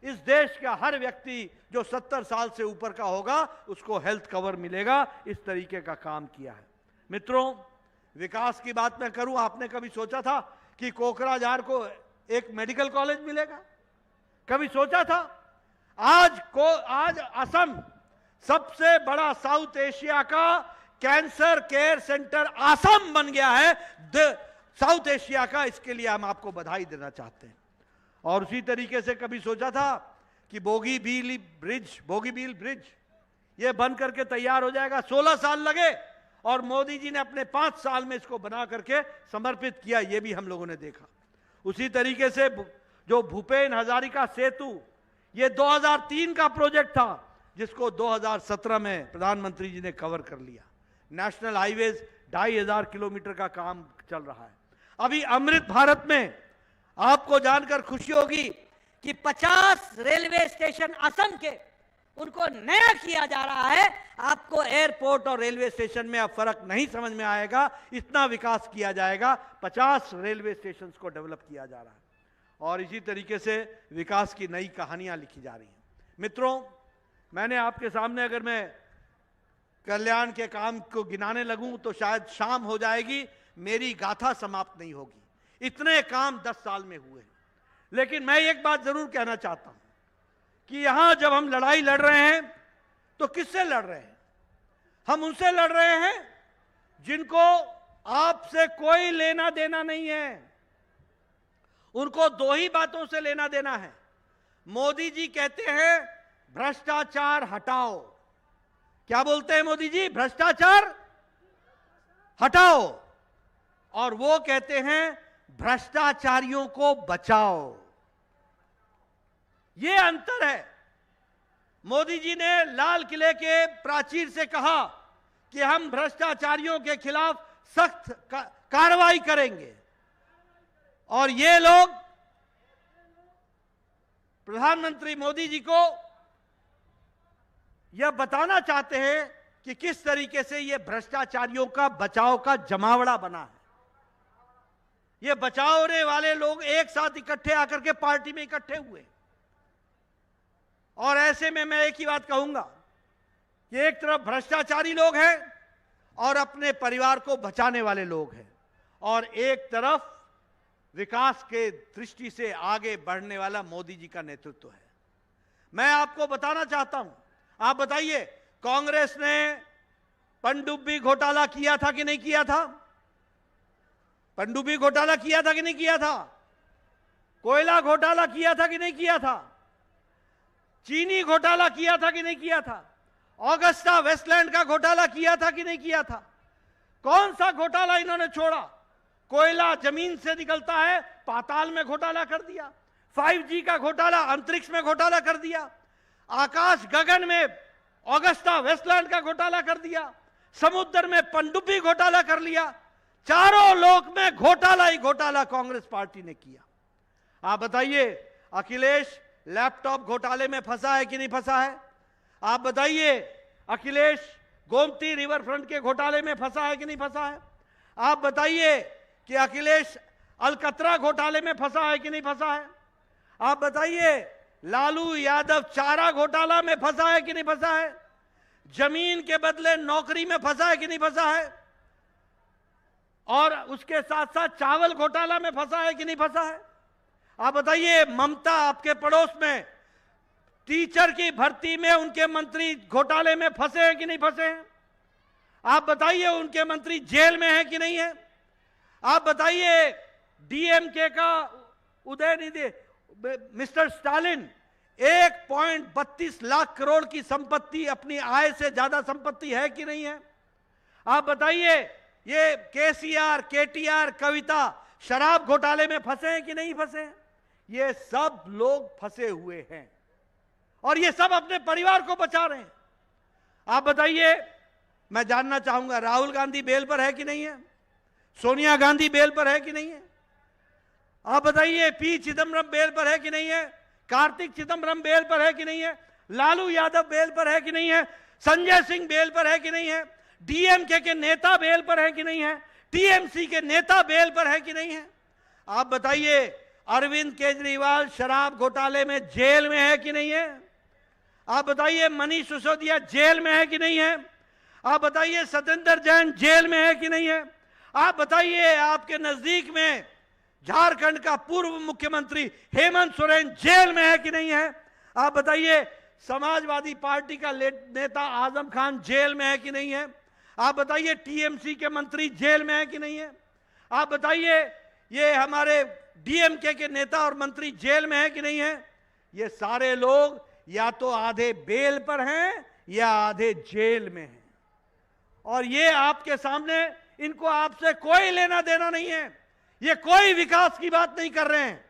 इस देश का हर व्यक्ति जो 70 साल से ऊपर का होगा उसको हेल्थ कवर मिलेगा। इस तरीके का काम किया है। मित्रों, विकास की बात मैं करूं, आपने कभी सोचा था कि कोकराझार को एक मेडिकल कॉलेज मिलेगा? कभी सोचा था? आज असम सबसे बड़ा साउथ एशिया का कैंसर केयर सेंटर असम बन गया है, साउथ एशिया का। इसके लिए हम आपको बधाई देना चाहते हैं। और उसी तरीके से कभी सोचा था कि बोगीबील ब्रिज ये बन करके तैयार हो जाएगा? 16 साल लगे और मोदी जी ने अपने 5 साल में इसको बना करके समर्पित किया, ये भी हम लोगों ने देखा। उसी तरीके से जो भूपेन हजारिका सेतु, ये 2003 का प्रोजेक्ट था जिसको 2017 में प्रधानमंत्री जी ने कवर कर लिया। नेशनल हाईवेज 2500 किलोमीटर का काम चल रहा है। अभी अमृत भारत में आपको जानकर खुशी होगी कि 50 रेलवे स्टेशन असम के उनको नया किया जा रहा है। आपको एयरपोर्ट और रेलवे स्टेशन में अब फर्क नहीं समझ में आएगा, इतना विकास किया जाएगा। 50 रेलवे स्टेशन को डेवलप किया जा रहा है और इसी तरीके से विकास की नई कहानियां लिखी जा रही हैं। मित्रों, मैंने आपके सामने अगर मैं कल्याण के काम को गिनाने लगूं तो शायद शाम हो जाएगी, मेरी गाथा समाप्त नहीं होगी। इतने काम 10 साल में हुए। लेकिन मैं एक बात जरूर कहना चाहता हूं कि यहां जब हम लड़ाई लड़ रहे हैं तो किससे लड़ रहे हैं? हम उनसे लड़ रहे हैं जिनको आपसे कोई लेना देना नहीं है। उनको 2 ही बातों से लेना देना है। मोदी जी कहते हैं भ्रष्टाचार हटाओ। क्या बोलते हैं मोदी जी? भ्रष्टाचार हटाओ। और वो कहते हैं भ्रष्टाचारियों को बचाओ। ये अंतर है। मोदी जी ने लाल किले के प्राचीर से कहा कि हम भ्रष्टाचारियों के खिलाफ सख्त कार्रवाई करेंगे, और ये लोग प्रधानमंत्री मोदी जी को यह बताना चाहते हैं कि किस तरीके से ये भ्रष्टाचारियों का बचाव का जमावड़ा बना है। ये बचावने वाले लोग एक साथ इकट्ठे आकर के पार्टी में इकट्ठे हुए। और ऐसे में मैं एक ही बात कहूंगा कि एक तरफ भ्रष्टाचारी लोग हैं और अपने परिवार को बचाने वाले लोग हैं, और एक तरफ विकास के दृष्टि से आगे बढ़ने वाला मोदी जी का नेतृत्व है। मैं आपको बताना चाहता हूं, आप बताइए, कांग्रेस ने पनडुब्बी घोटाला किया था कि नहीं किया था? पनडुब्बी घोटाला किया था कि नहीं किया था? कोयला घोटाला किया था कि नहीं किया था? चीनी घोटाला किया था कि नहीं किया था? ऑगस्टा वेस्टलैंड का घोटाला किया था कि नहीं किया था? कौन सा घोटाला इन्होंने छोड़ा? कोयला जमीन से निकलता है, पाताल में घोटाला कर दिया। 5G का घोटाला अंतरिक्ष में घोटाला कर दिया। आकाश गगन में ऑगस्टा वेस्टलैंड का घोटाला कर दिया। समुद्र में पनडुब्बी घोटाला कर लिया। चारों लोक में घोटाला ही घोटाला कांग्रेस पार्टी ने किया। आप बताइए, अखिलेश लैपटॉप घोटाले में फंसा है कि नहीं फंसा है? आप बताइए, अखिलेश गोमती रिवर फ्रंट के घोटाले में फंसा है कि नहीं फंसा है? आप बताइए कि अखिलेश अलकतरा घोटाले में फंसा है कि नहीं फंसा है? आप बताइए, लालू यादव चारा घोटाला में फंसा है कि नहीं फंसा है? जमीन के बदले नौकरी में फंसा है कि नहीं फंसा है? और उसके साथ साथ चावल घोटाला में फंसा है कि नहीं फंसा है? आप बताइए, ममता आपके पड़ोस में टीचर की भर्ती में उनके मंत्री घोटाले में फंसे हैं कि नहीं फंसे हैं? आप बताइए, उनके मंत्री जेल में हैं कि नहीं है? आप बताइए, डीएमके का उदयनिधि मिस्टर स्टालिन 1.32 लाख करोड़ की संपत्ति, अपनी आय से ज्यादा संपत्ति है कि नहीं है? आप बताइए, ये केसीआर, केटीआर, कविता शराब घोटाले में फंसे हैं कि नहीं फंसे हैं? ये सब लोग फंसे हुए हैं और ये सब अपने परिवार को बचा रहे हैं। आप बताइए, मैं जानना चाहूंगा, राहुल गांधी बेल पर है कि नहीं है? सोनिया गांधी बेल पर है कि नहीं है? आप बताइए, पी चिदम्बरम बेल पर है कि नहीं है? कार्तिक चिदम्बरम बेल पर है कि नहीं है? लालू यादव बेल पर है कि नहीं है? संजय सिंह बेल पर है कि नहीं है? डीएमके के नेता बेल पर है कि नहीं है? टीएमसी के नेता बेल पर है कि नहीं है? आप बताइए, अरविंद केजरीवाल शराब घोटाले में जेल में है कि नहीं है? आप बताइए, मनीष सिसोदिया जेल में है कि नहीं है? आप बताइए, सत्येंद्र जैन जेल में है कि नहीं है? आप बताइए, आपके नजदीक में झारखंड का पूर्व मुख्यमंत्री हेमंत सोरेन जेल में है कि नहीं है? आप बताइए, समाजवादी पार्टी का नेता आजम खान जेल में है कि नहीं है? आप बताइए, टीएमसी के मंत्री जेल में है कि नहीं है? आप बताइए, ये हमारे डीएमके के नेता और मंत्री जेल में है कि नहीं है? ये सारे लोग या तो आधे बेल पर हैं या आधे जेल में हैं। और ये आपके सामने, इनको आपसे कोई लेना देना नहीं है। ये कोई विकास की बात नहीं कर रहे हैं।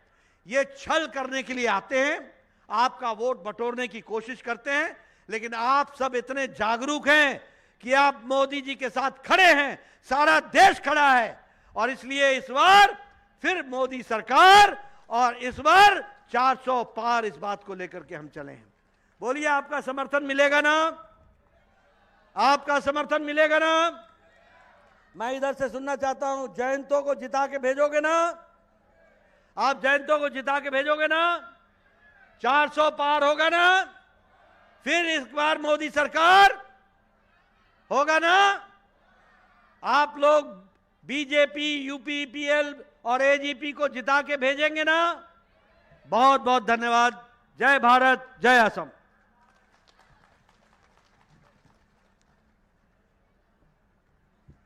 ये छल करने के लिए आते हैं, आपका वोट बटोरने की कोशिश करते हैं। लेकिन आप सब इतने जागरूक हैं कि आप मोदी जी के साथ खड़े हैं, सारा देश खड़ा है। और इसलिए इस बार फिर मोदी सरकार, और इस बार 400 पार, इस बात को लेकर के हम चले हैं। बोलिए, आपका समर्थन मिलेगा ना? आपका समर्थन मिलेगा ना? मैं इधर से सुनना चाहता हूं, जयंतों को जिता के भेजोगे ना? आप जयंतों को जिता के भेजोगे ना? 400 पार होगा ना? फिर इस बार मोदी सरकार होगा ना? आप लोग बीजेपी, यूपीपीएल और एजीपी को जिता के भेजेंगे ना? बहुत बहुत धन्यवाद। जय भारत, जय असम।